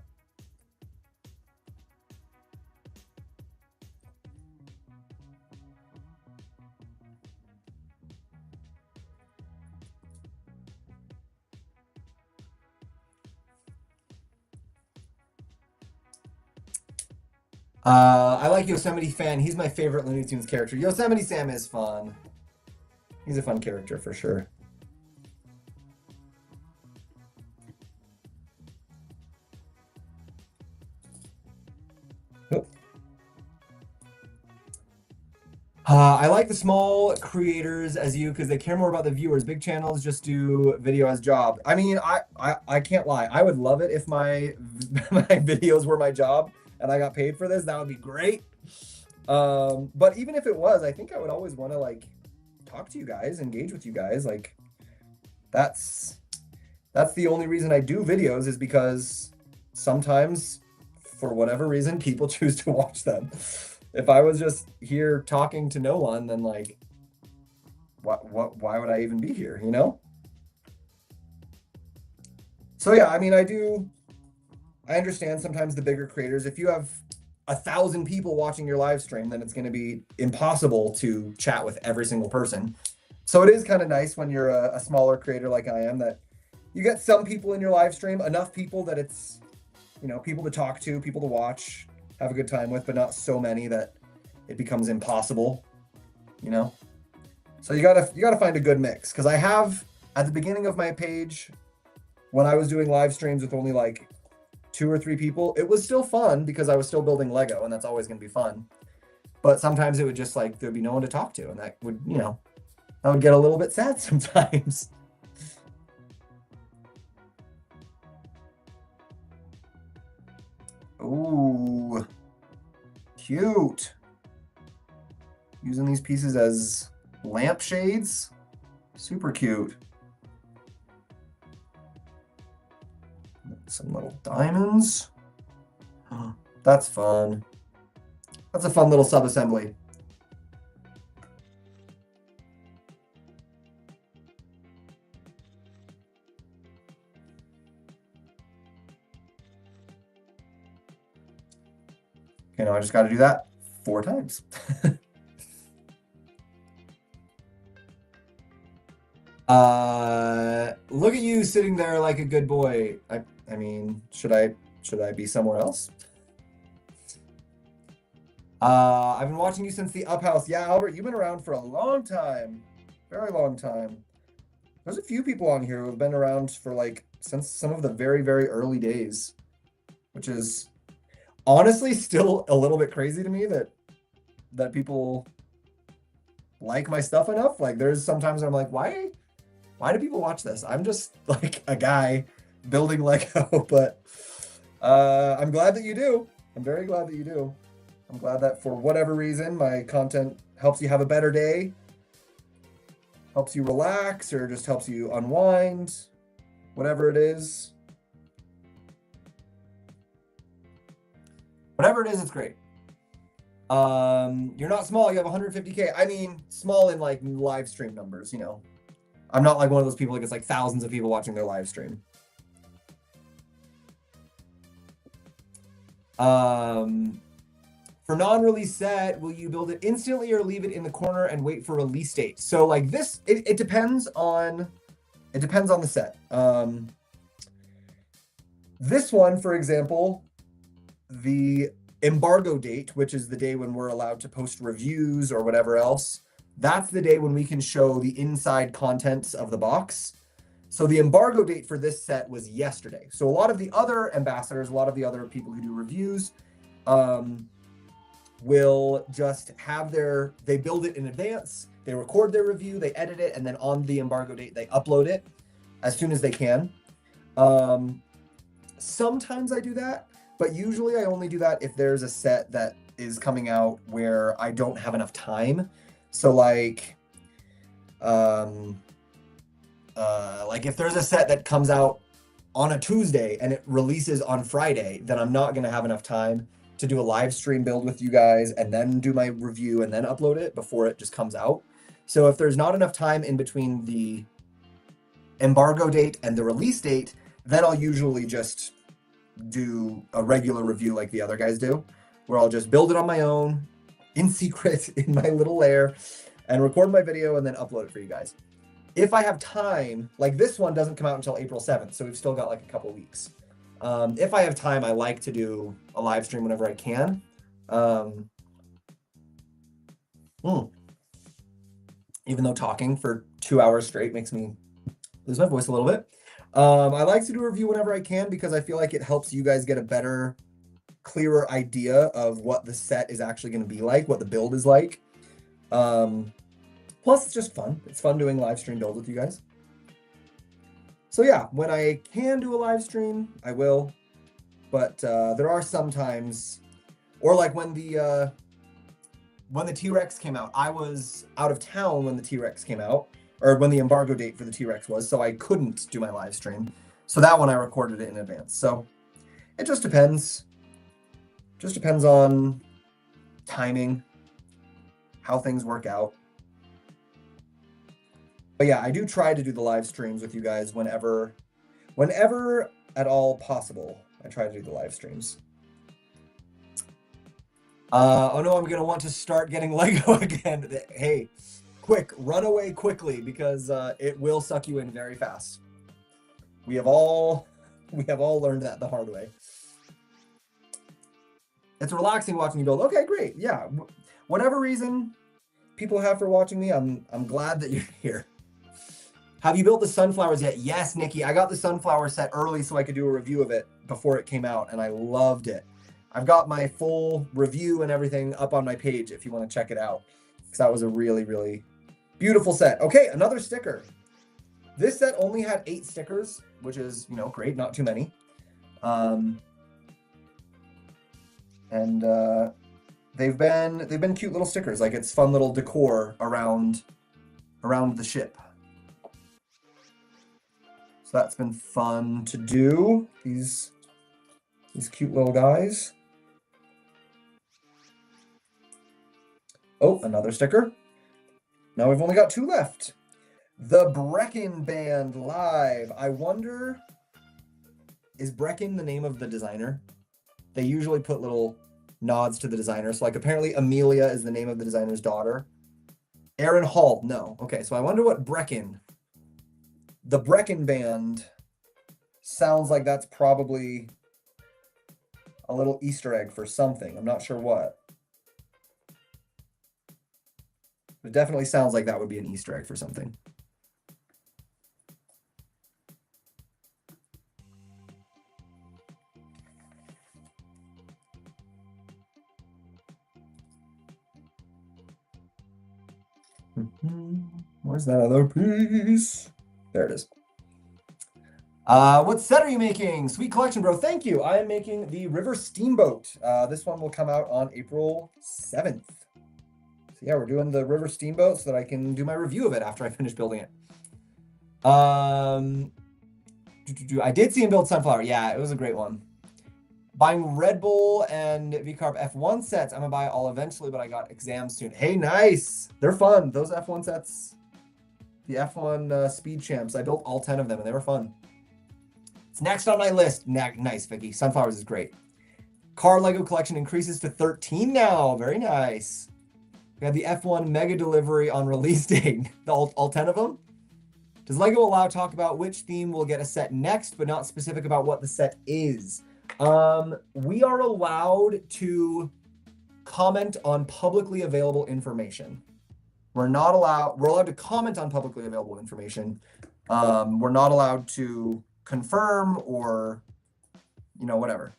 I like Yosemite Fan. He's my favorite Looney Tunes character. Yosemite Sam is fun. He's a fun character for sure. I like the small creators as you because they care more about the viewers. Big channels just do video as job. I mean, I can't lie. I would love it if my videos were my job and I got paid for this. That would be great. But even if it was, I think I would always want to like talk to you guys, engage with you guys. Like that's the only reason I do videos is because sometimes for whatever reason, people choose to watch them. If I was just here talking to no one, then like, why would I even be here, you know? So yeah, I mean, I understand sometimes the bigger creators, if you have 1,000 people watching your live stream, then it's going to be impossible to chat with every single person. So it is kind of nice when you're a smaller creator like I am, that you get some people in your live stream, enough people that it's, you know, people to talk to, people to watch, have a good time with, but not so many that it becomes impossible, you know? So you gotta find a good mix. Because I have, at the beginning of my page, when I was doing live streams with only like 2 or 3 people, it was still fun because I was still building Lego, and that's always gonna be fun. But sometimes it would just like, there'd be no one to talk to, and that would, you know, that would get a little bit sad sometimes. Ooh, cute. Using these pieces as lampshades. Super cute. Some little diamonds. That's fun. That's a fun little sub-assembly. Okay, now I just got to do that 4 times. Look at you sitting there like a good boy. I mean, should I be somewhere else? I've been watching you since the Up House. Yeah, Albert, you've been around for a long time. Very long time. There's a few people on here who have been around for like since some of the very, very early days, which is honestly still a little bit crazy to me that people like my stuff enough. Like there's sometimes I'm like, why do people watch this? I'm just like a guy building Lego, but I'm glad that you do. I'm very glad that you do. I'm glad that for whatever reason, my content helps you have a better day, helps you relax, or just helps you unwind, whatever it is. Whatever it is, it's great. You're not small, you have 150K. I mean, small in like live stream numbers, you know. I'm not like one of those people that gets like thousands of people watching their live stream. For non-release set, will you build it instantly or leave it in the corner and wait for release date? So like this, it depends on the set. This one, for example, the embargo date, which is the day when we're allowed to post reviews or whatever else, that's the day when we can show the inside contents of the box. So the embargo date for this set was yesterday. So a lot of the other ambassadors, a lot of the other people who do reviews, will just have they build it in advance, they record their review, they edit it, and then on the embargo date, they upload it as soon as they can. Sometimes I do that, but usually I only do that if there's a set that is coming out where I don't have enough time. So like if there's a set that comes out on a Tuesday and it releases on Friday, then I'm not going to have enough time to do a live stream build with you guys and then do my review and then upload it before it just comes out. So if there's not enough time in between the embargo date and the release date, then I'll usually just do a regular review like the other guys do, where I'll just build it on my own in secret in my little lair and record my video and then upload it for you guys. If I have time, like this one doesn't come out until April 7th, so we've still got like a couple weeks. If I have time, I like to do a live stream whenever I can. Even though talking for 2 hours straight makes me lose my voice a little bit. I like to do a review whenever I can because I feel like it helps you guys get a better, clearer idea of what the set is actually going to be like, what the build is like. Plus, it's just fun. It's fun doing live stream builds with you guys. So yeah, when I can do a live stream, I will. But there are some times, or like when the T-Rex came out, I was out of town when the T-Rex came out, or when the embargo date for the T-Rex was, so I couldn't do my live stream. So that one I recorded it in advance. So it just depends. Just depends on timing, how things work out. But yeah, I do try to do the live streams with you guys whenever at all possible. I try to do the live streams. Oh no, I'm gonna want to start getting Lego again. Hey, quick, run away quickly because it will suck you in very fast. We have all learned that the hard way. It's relaxing watching you build. Okay, great. Yeah, whatever reason people have for watching me, I'm glad that you're here. Have you built the sunflowers yet? Yes, Nikki. I got the sunflower set early so I could do a review of it before it came out, and I loved it. I've got my full review and everything up on my page if you want to check it out, because that was a really, really beautiful set. Okay, another sticker. This set only had 8 stickers, which is, you know, great, not too many. And they've been cute little stickers. Like, it's fun little decor around the ship. So that's been fun to do. These cute little guys. Oh, another sticker. Now we've only got 2 left. The Brecken Band live. I wonder, is Brecken the name of the designer? They usually put little nods to the designer. So like apparently Amelia is the name of the designer's daughter. Aaron Hall, no. Okay, so I wonder what Brecken, the Brecken Band sounds like that's probably a little Easter egg for something. I'm not sure what. It definitely sounds like that would be an Easter egg for something. Where's that other piece? There it is. What set are you making? Sweet collection, bro. Thank you. I am making the River Steamboat. This one will come out on April 7th. So yeah, we're doing the River Steamboat so that I can do my review of it after I finish building it. I did see him build Sunflower. Yeah, it was a great one. Buying Red Bull and VCarb F1 sets. I'm gonna buy it all eventually, but I got exams soon. Hey, nice. They're fun. Those F1 sets, the F1 Speed Champs. I built all 10 of them and they were fun. It's next on my list. Nice, Vicky. Sunflowers is great. Car Lego collection increases to 13 now. Very nice. We have the F1 Mega Delivery on release date. All 10 of them. Does Lego allow talk about which theme will get a set next, but not specific about what the set is? We are allowed to comment on publicly available information. We're allowed to comment on publicly available information. We're not allowed to confirm or, you know, whatever.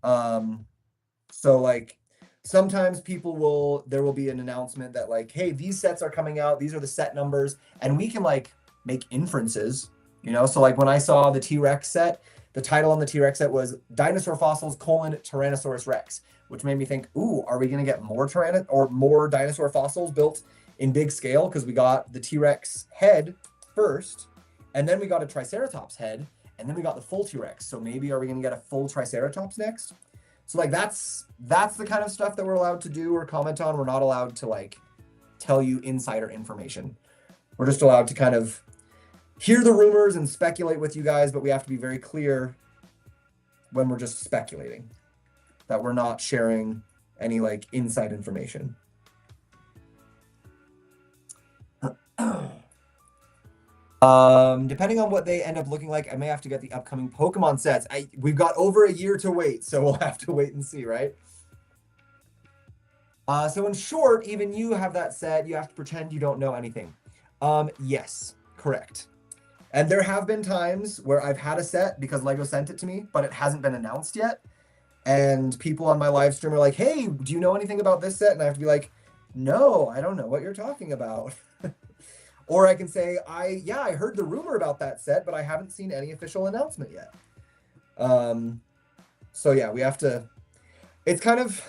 So like sometimes there will be an announcement that like, hey, these sets are coming out. These are the set numbers. And we can like make inferences, you know? So like when I saw the T-Rex set, the title on the T-Rex set was Dinosaur Fossils: Tyrannosaurus Rex, which made me think, ooh, are we going to get more dinosaur fossils built in big scale? Because we got the T-Rex head first, and then we got a Triceratops head, and then we got the full T-Rex. So maybe are we going to get a full Triceratops next? So like that's the kind of stuff that we're allowed to do or comment on. We're not allowed to like tell you insider information. We're just allowed to kind of hear the rumors and speculate with you guys, but we have to be very clear when we're just speculating that we're not sharing any like inside information. Depending on what they end up looking like, I may have to get the upcoming Pokemon sets. We've got over a year to wait, so we'll have to wait and see, right? So in short, even you have that set, you have to pretend you don't know anything. Yes, correct. And there have been times where I've had a set because Lego sent it to me, but it hasn't been announced yet. And people on my live stream are like, hey, do you know anything about this set? And I have to be like, no, I don't know what you're talking about. Or I can say, I heard the rumor about that set, but I haven't seen any official announcement yet. So yeah, we have to, it's kind of,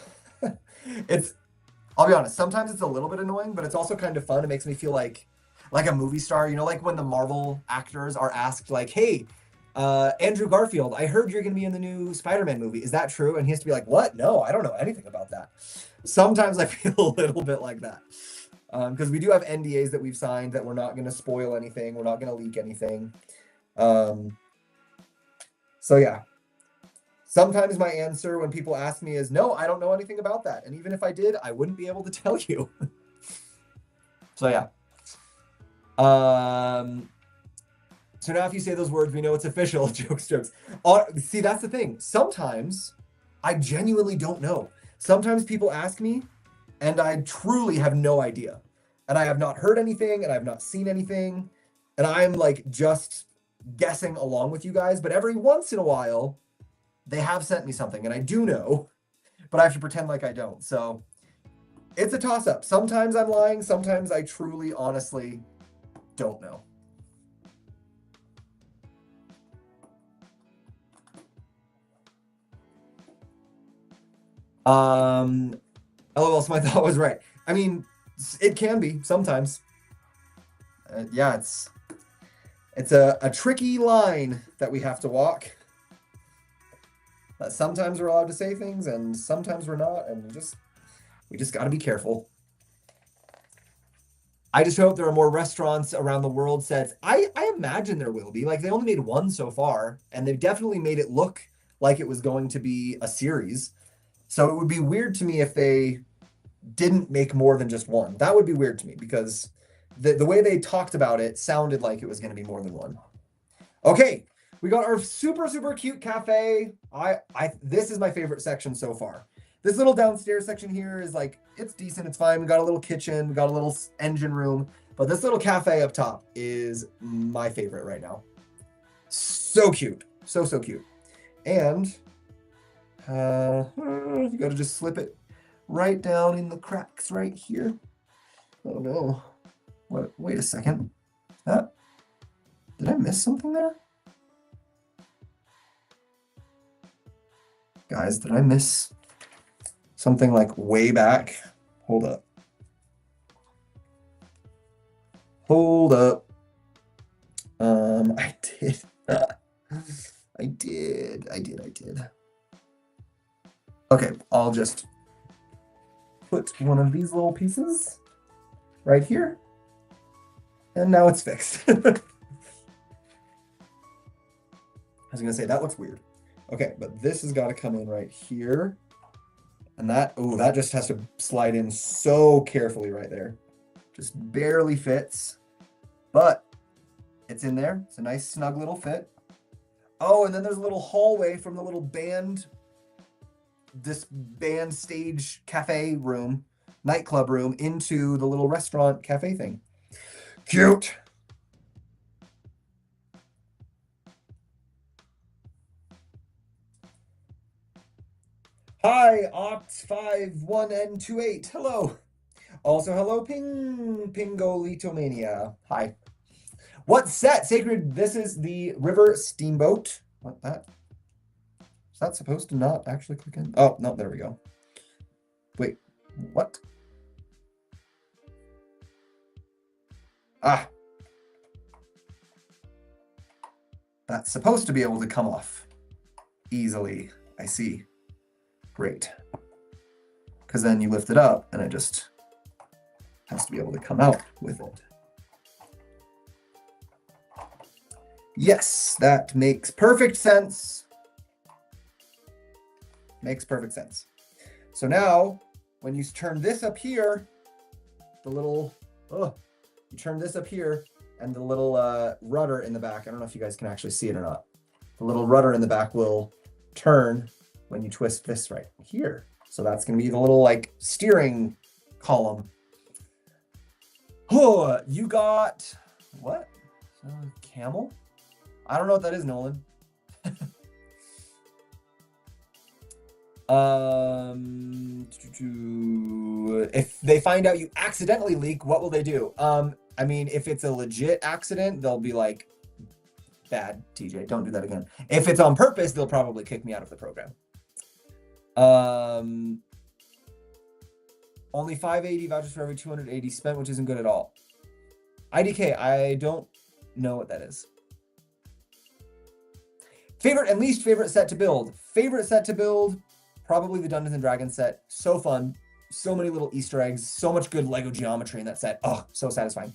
I'll be honest, sometimes it's a little bit annoying, but it's also kind of fun. It makes me feel like a movie star, you know, like when the Marvel actors are asked like, hey, Andrew Garfield, I heard you're going to be in the new Spider-Man movie. Is that true? And he has to be like, what? No, I don't know anything about that. Sometimes I feel a little bit like that. Because we do have NDAs that we've signed that we're not going to spoil anything. We're not going to leak anything. So yeah. Sometimes my answer when people ask me is, no, I don't know anything about that. And even if I did, I wouldn't be able to tell you. So yeah. So now if you say those words, we know it's official. Jokes. See, that's the thing. Sometimes I genuinely don't know. Sometimes people ask me and I truly have no idea. And I have not heard anything and I have not seen anything. And I'm like just guessing along with you guys. But every once in a while, they have sent me something and I do know, but I have to pretend like I don't. So it's a toss-up. Sometimes I'm lying. Sometimes I truly, honestly don't know. LOL, so my thought was right. I mean, it can be sometimes. Yeah, it's a tricky line that we have to walk. Sometimes we're allowed to say things and sometimes we're not, and we just got to be careful. I just hope there are more restaurants around the world sets. I imagine there will be. Like, they only made one so far, and they've definitely made it look like it was going to be a series. So it would be weird to me if they didn't make more than just one. That would be weird to me because the way they talked about it sounded like it was going to be more than one. Okay, we got our super, super cute cafe. This is my favorite section so far. This little downstairs section here is like, it's decent, it's fine. We got a little kitchen, we got a little engine room, but this little cafe up top is my favorite right now. So cute, so cute. And you got to just slip it right down in the cracks right here. Oh no, what? Wait a second. Did I miss something there? Guys, did I miss something like way back? Hold up. I did. I did. Okay, I'll just put one of these little pieces right here. And now it's fixed. I was gonna say, that looks weird. Okay, but this has got to come in right here. And that just has to slide in so carefully right there. Just barely fits, but it's in there. It's a nice snug little fit. Oh, and then there's a little hallway from the little this band stage cafe room, nightclub room, into the little restaurant cafe thing. Cute. Hi, Opt51N28. Hello. Also, hello, Pingolitomania. Hi. What set? Sacred, this is the River Steamboat. What that? Is that supposed to not actually click in? Oh, no, there we go. Wait, what? Ah. That's supposed to be able to come off easily. I see. Great. Because then you lift it up and it just has to be able to come out with it. Yes, that makes perfect sense. Makes perfect sense. So now, when you turn this up here, the little, you turn this up here, and the little rudder in the back, I don't know if you guys can actually see it or not. The little rudder in the back will turn when you twist this right here. So that's going to be the little like steering column. Oh, you got, what? Camel? I don't know what that is, Nolan. If they find out you accidentally leak, what will they do? I mean, if it's a legit accident, they'll be like, bad, TJ, don't do that again. If it's on purpose, they'll probably kick me out of the program. Only 580 vouchers for every 280 spent, which isn't good at all. IDK, I don't know what that is. Favorite and least favorite set to build. Favorite set to build, probably the Dungeons and Dragons set. So fun. So many little Easter eggs. So much good Lego geometry in that set. Oh, so satisfying.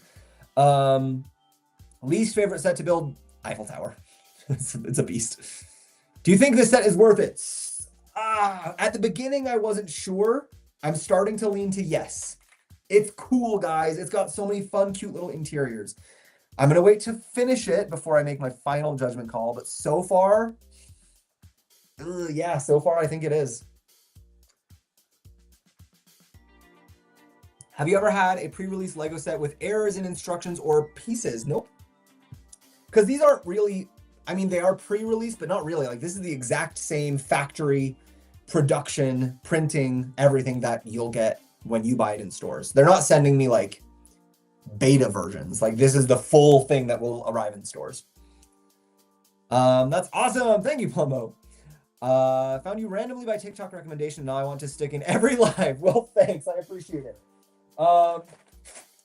Least favorite set to build, Eiffel Tower. It's a beast. Do you think this set is worth it? At the beginning, I wasn't sure. I'm starting to lean to yes. It's cool, guys. It's got so many fun, cute little interiors. I'm going to wait to finish it before I make my final judgment call. But so far, yeah, so far I think it is. Have you ever had a pre-release Lego set with errors in instructions or pieces? Nope. Because these aren't really, I mean, they are pre-release, but not really. Like, this is the exact same factory production, printing, everything that you'll get when you buy it in stores. They're not sending me like beta versions. Like, this is the full thing that will arrive in stores. That's awesome. Thank you, Plumbo. Found you randomly by TikTok recommendation. Now I want to stick in every live. Well, thanks. I appreciate it.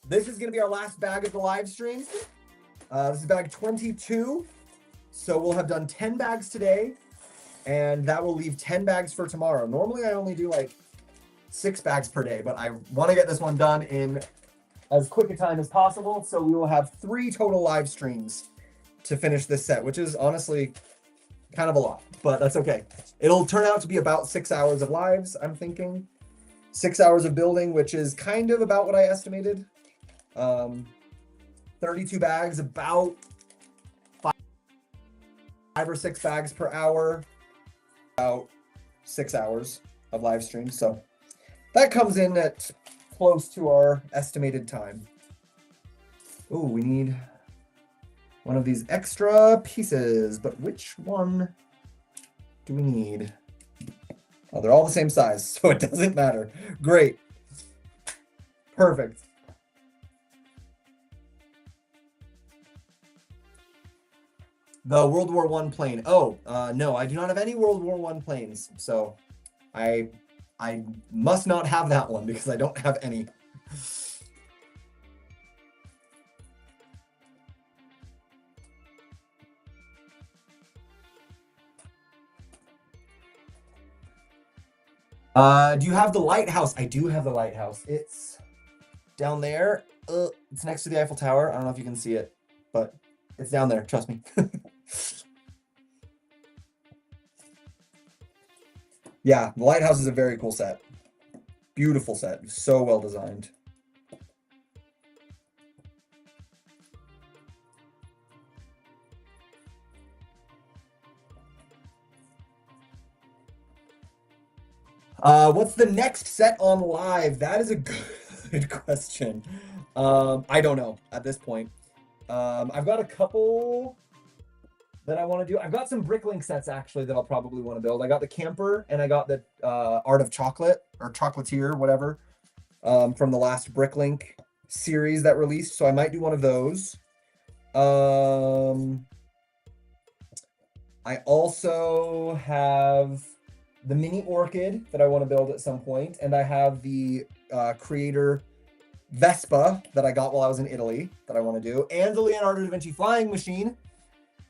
This is going to be our last bag of the live stream. This is bag 22. So we'll have done 10 bags today, and that will leave 10 bags for tomorrow. Normally I only do like 6 bags per day, but I want to get this one done in as quick a time as possible. So we will have 3 total live streams to finish this set, which is honestly kind of a lot, but that's okay. It'll turn out to be about 6 hours of lives, I'm thinking. 6 hours of building, which is kind of about what I estimated. 32 bags, about 5 or 6 bags per hour, about 6 hours of live stream. So that comes in at close to our estimated time. Oh, we need one of these extra pieces, but which one do we need? Oh, they're all the same size, so it doesn't matter. Great. Perfect. The World War I plane. Oh, no, I do not have any World War I planes, so I must not have that one because I don't have any. Do you have the lighthouse? I do have the lighthouse. It's down there. It's next to the Eiffel Tower. I don't know if you can see it, but it's down there. Trust me. Yeah, the lighthouse is a very cool set. Beautiful set. So well designed. What's the next set on live? That is a good question. I don't know at this point. I've got a couple that I want to do. I've got some Bricklink sets actually that I'll probably want to build. I got the camper and I got the Art of Chocolate or Chocolatier, whatever, from the last Bricklink series that released. So I might do one of those. I also have the mini orchid that I want to build at some point, and I have the creator Vespa that I got while I was in Italy that I want to do, and the Leonardo da Vinci flying machine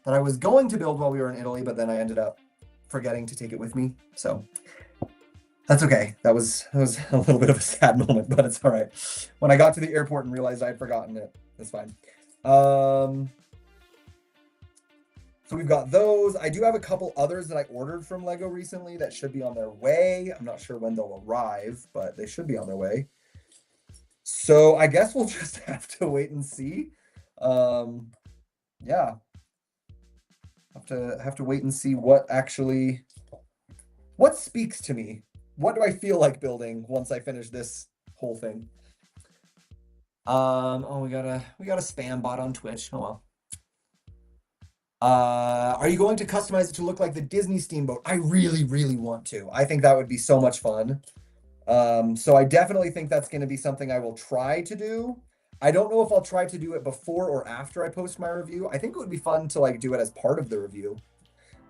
that I was going to build while we were in Italy, but then I ended up forgetting to take it with me. So that's okay. That was a little bit of a sad moment, but it's all right. When I got to the airport and realized I had forgotten it, it's fine. So we've got those. I do have a couple others that I ordered from Lego recently that should be on their way. I'm not sure when they'll arrive, but they should be on their way. So I guess we'll just have to wait and see. Yeah. Have to wait and see what speaks to me. What do I feel like building once I finish this whole thing? Oh, we got a spam bot on Twitch. Oh well. Are you going to customize it to look like the Disney Steamboat? I really, really want to. I think that would be so much fun. So I definitely think that's going to be something I will try to do. I don't know if I'll try to do it before or after I post my review. I think it would be fun to like do it as part of the review.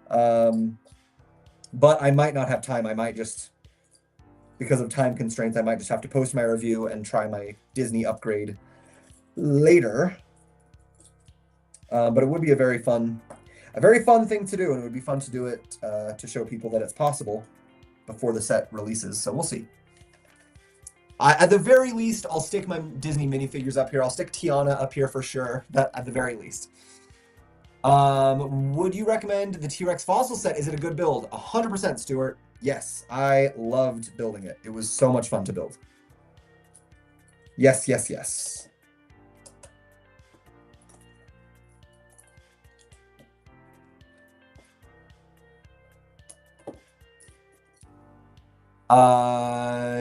But I might not have time. I might just, because of time constraints, I might just have to post my review and try my Disney upgrade later. But it would be a very fun. a very fun thing to do, and it would be fun to do it to show people that it's possible before the set releases. So we'll see. At the very least, I'll stick my Disney minifigures up here. I'll stick Tiana up here for sure. That at the very least. Would you recommend the T-Rex fossil set? Is it a good build? 100%, Stuart. Yes, I loved building it. It was so much fun to build. Yes, yes, yes.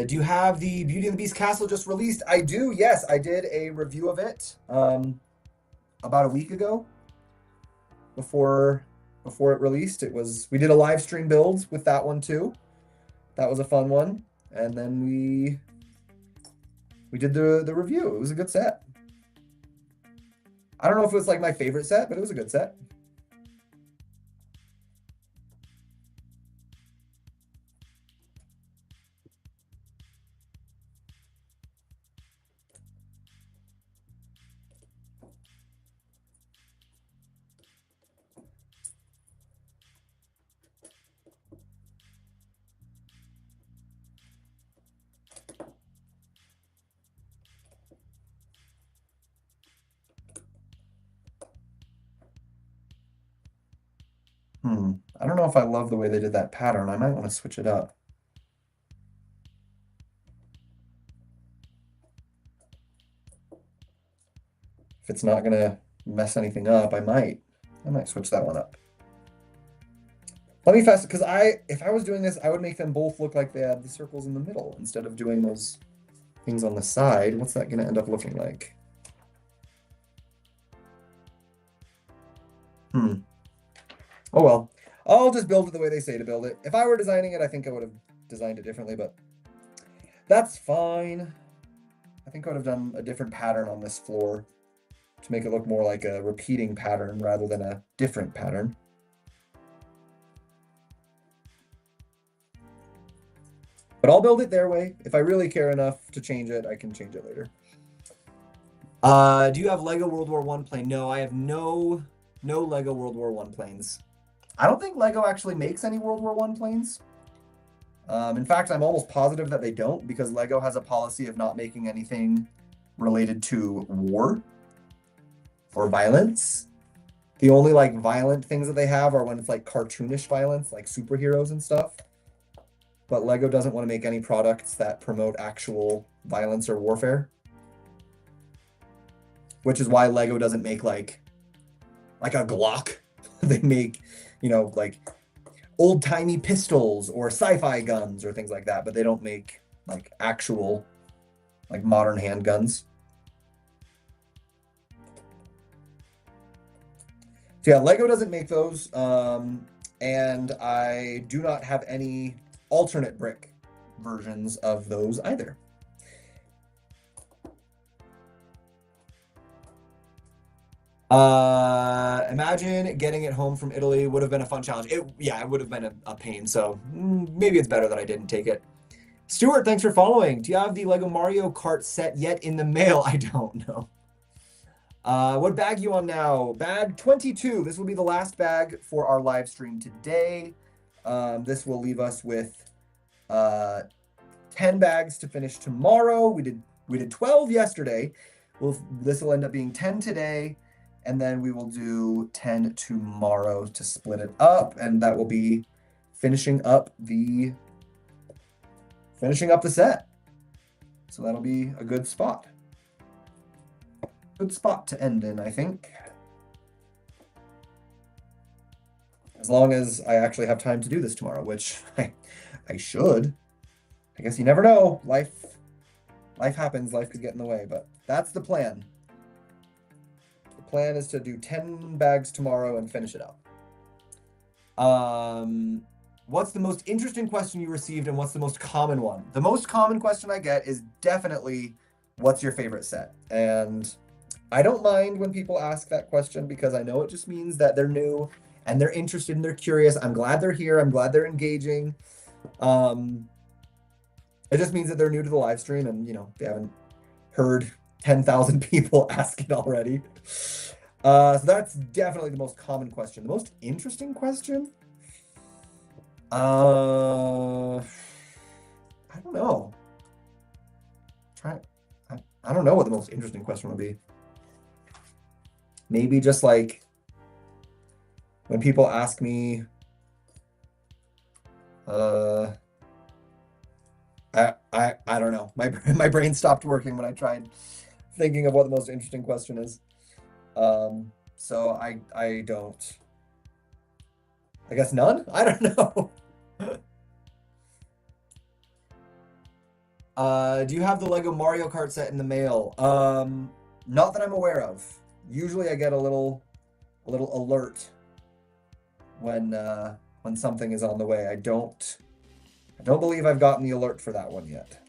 Do you have the Beauty and the Beast castle just released? I do, yes. I did a review of it about a week ago before it released. We did a live stream build with that one too. That was a fun one. And then we did the review. It was a good set. I don't know if it was like my favorite set, but it was a good set. I don't know if I love the way they did that pattern. I might want to switch it up. If it's not gonna mess anything up, I might switch that one up. Let me fast, because if I was doing this, I would make them both look like they had the circles in the middle instead of doing those things on the side. What's that gonna end up looking like? Oh well. I'll just build it the way they say to build it. If I were designing it, I think I would have designed it differently, but that's fine. I think I would have done a different pattern on this floor to make it look more like a repeating pattern rather than a different pattern. But I'll build it their way. If I really care enough to change it, I can change it later. Do you have Lego World War I plane? No, I have no Lego World War I planes. I don't think Lego actually makes any World War I planes. In fact, I'm almost positive that they don't, because Lego has a policy of not making anything related to war or violence. The only like violent things that they have are when it's like cartoonish violence, like superheroes and stuff. But Lego doesn't want to make any products that promote actual violence or warfare. Which is why Lego doesn't make like a Glock. They make, like old-timey pistols or sci-fi guns or things like that, but they don't make like actual like modern handguns. So yeah, Lego doesn't make those, and I do not have any alternate brick versions of those either. Imagine getting it home from Italy would have been a fun challenge. It would have been a pain, so maybe it's better that I didn't take it. Stuart, thanks for following. Do you have the Lego Mario Kart set yet in the mail? I don't know. What bag you on now? Bag 22. This will be the last bag for our live stream today. This will leave us with 10 bags to finish tomorrow. We did 12 yesterday. This will end up being 10 today, and then we will do 10 tomorrow to split it up, and that will be finishing up the set. So that'll be a good spot. Good spot to end in, I think. As long as I actually have time to do this tomorrow, which I should. I guess you never know. Life happens, life could get in the way, but that's the plan. The plan is to do 10 bags tomorrow and finish it up. What's the most interesting question you received, and what's the most common one? The most common question I get is definitely, what's your favorite set? And I don't mind when people ask that question, because I know it just means that they're new and they're interested and they're curious. I'm glad they're here. I'm glad they're engaging. It just means that they're new to the live stream, and they haven't heard 10,000 people ask it already. So that's definitely the most common question. The most interesting question? I don't know. Try. I don't know what the most interesting question would be. Maybe just like when people ask me, uh, I don't know. My brain stopped working when I tried thinking of what the most interesting question is. So I don't. I guess none. I don't know. Do you have the Lego Mario Kart set in the mail? Not that I'm aware of. Usually I get a little alert when something is on the way. I don't believe I've gotten the alert for that one yet.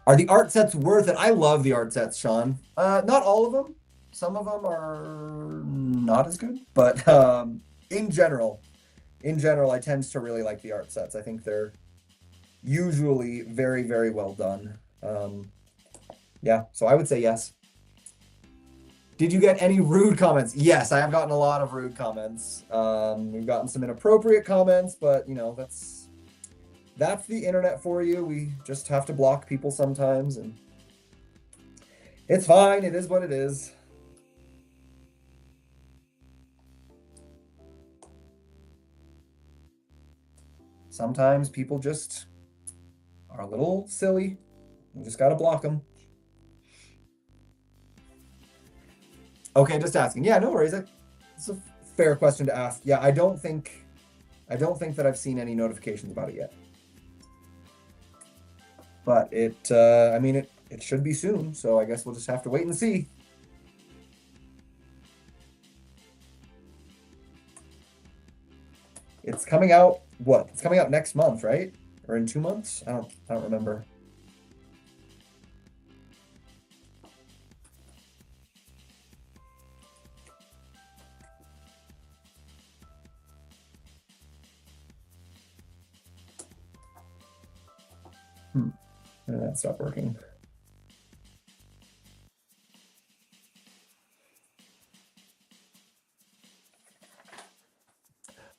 Are the art sets worth it? I love the art sets, Sean. Not all of them. Some of them are not as good, but in general, I tend to really like the art sets. I think they're usually very, very well done. Yeah, so I would say yes. Did you get any rude comments? Yes, I have gotten a lot of rude comments. We've gotten some inappropriate comments, but you know, that's the internet for you. We just have to block people sometimes, and it's fine. It is what it is. Sometimes people just are a little silly. You just gotta block them. Okay, just asking. Yeah, no worries. It's a fair question to ask. Yeah, I don't think that I've seen any notifications about it yet. But I mean, it should be soon, so I guess we'll just have to wait and see. It's coming out, what? It's coming out next month, right? Or in 2 months? I don't remember. That stopped working.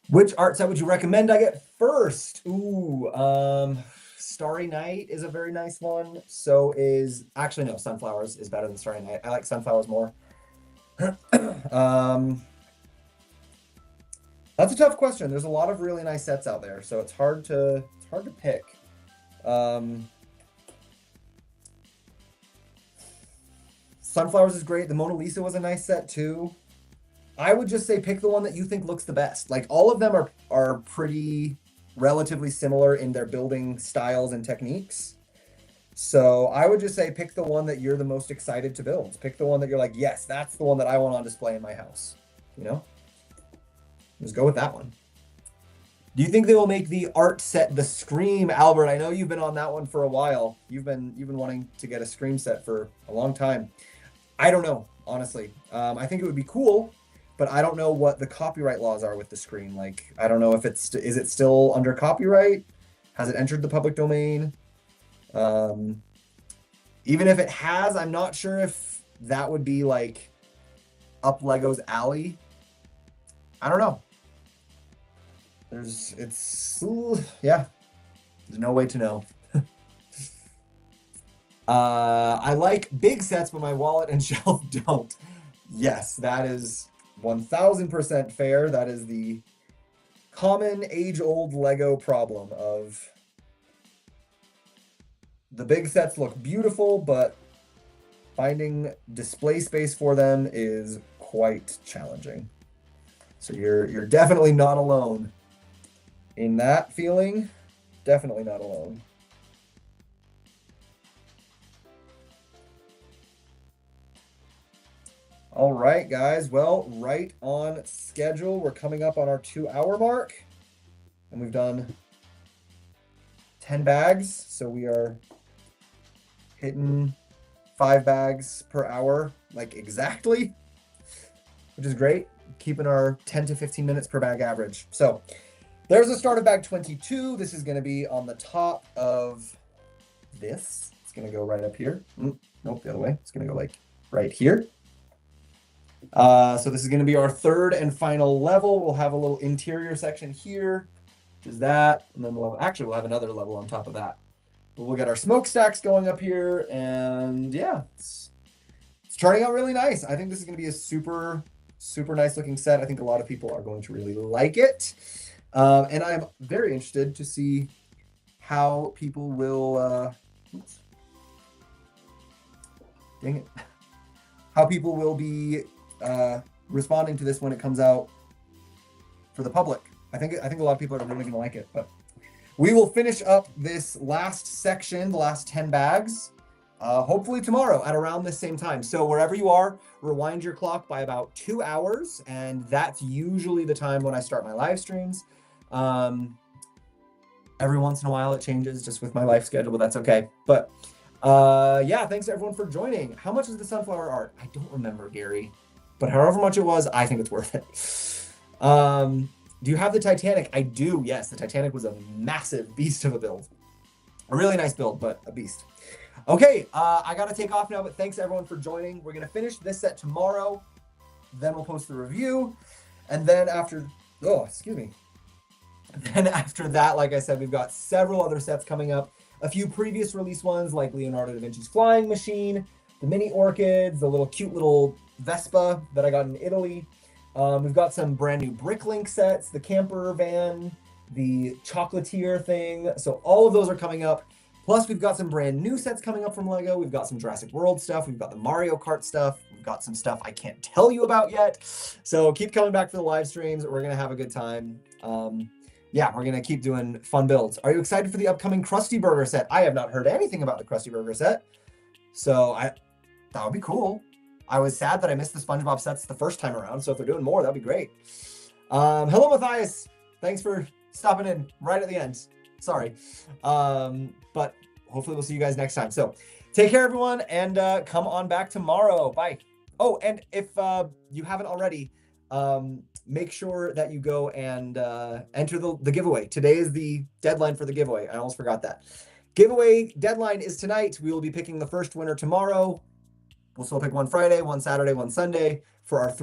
Which art set would you recommend I get first? Ooh, Starry Night is a very nice one. So is actually no, Sunflowers is better than Starry Night. I like Sunflowers more. That's a tough question. There's a lot of really nice sets out there, so it's hard to pick. Sunflowers is great. The Mona Lisa was a nice set too. I would just say pick the one that you think looks the best. Like all of them are pretty relatively similar in their building styles and techniques. So I would just say pick the one that you're the most excited to build. Pick the one that you're like, yes, that's the one that I want on display in my house. You know? Just go with that one. Do you think they will make the art set the Scream, Albert? I know you've been on that one for a while. You've been wanting to get a Scream set for a long time. I don't know, honestly. I think it would be cool, but I don't know what the copyright laws are with the Scream. Like, I don't know if is it still under copyright? Has it entered the public domain? Even if it has, I'm not sure if that would be like up Lego's alley. I don't know. Yeah. There's no way to know. I like big sets, but my wallet and shelf don't. Yes, that is 1000% fair. That is the common age-old Lego problem of the big sets look beautiful, but finding display space for them is quite challenging. So you're definitely not alone in that feeling. Definitely not alone. All right, guys. Well, right on schedule. We're coming up on our 2-hour mark, and we've done 10 bags. So we are hitting 5 bags per hour, like exactly, which is great. Keeping our 10 to 15 minutes per bag average. So there's the start of bag 22. This is going to be on the top of this. It's going to go right up here. Nope, the other way. It's going to go like right here. So this is going to be our third and final level. We'll have a little interior section here, which is that. And then we'll have another level on top of that. But we'll get our smokestacks going up here. And yeah, it's turning out really nice. I think this is going to be a super, super nice looking set. I think a lot of people are going to really like it. And I'm very interested to see how people will, dang it, how people will be responding to this when it comes out for the public. I think a lot of people are really going to like it. But we will finish up this last section, the last 10 bags, hopefully tomorrow at around the same time. So wherever you are, rewind your clock by about 2 hours, and that's usually the time when I start my live streams. Every once in a while it changes just with my life schedule, but that's okay. But yeah, thanks everyone for joining. How much is the sunflower art? I don't remember, Gary, but however much it was, I think it's worth it. Do you have the Titanic? I do, yes. The Titanic was a massive beast of a build. A really nice build, but a beast. Okay, I gotta take off now, but thanks everyone for joining. We're gonna finish this set tomorrow, then we'll post the review, and then after, then after that, like I said, we've got several other sets coming up. A few previous release ones like Leonardo da Vinci's Flying Machine, the mini orchids, the little cute little Vespa that I got in Italy. We've got some brand new Bricklink sets, the camper van, the chocolatier thing. So all of those are coming up. Plus we've got some brand new sets coming up from LEGO. We've got some Jurassic World stuff. We've got the Mario Kart stuff. We've got some stuff I can't tell you about yet. So keep coming back for the live streams. We're going to have a good time. Yeah, we're going to keep doing fun builds. Are you excited for the upcoming Krusty Burger set? I have not heard anything about the Krusty Burger set. So that would be cool. I was sad that I missed the SpongeBob sets the first time around. So if they're doing more, that'd be great. Hello, Matthias. Thanks for stopping in right at the end. Sorry. But hopefully we'll see you guys next time. So take care, everyone, and come on back tomorrow. Bye. Oh, and if you haven't already, make sure that you go and enter the giveaway. Today is the deadline for the giveaway. I almost forgot that. Giveaway deadline is tonight. We will be picking the first winner tomorrow. We'll still pick one Friday, one Saturday, one Sunday for our 3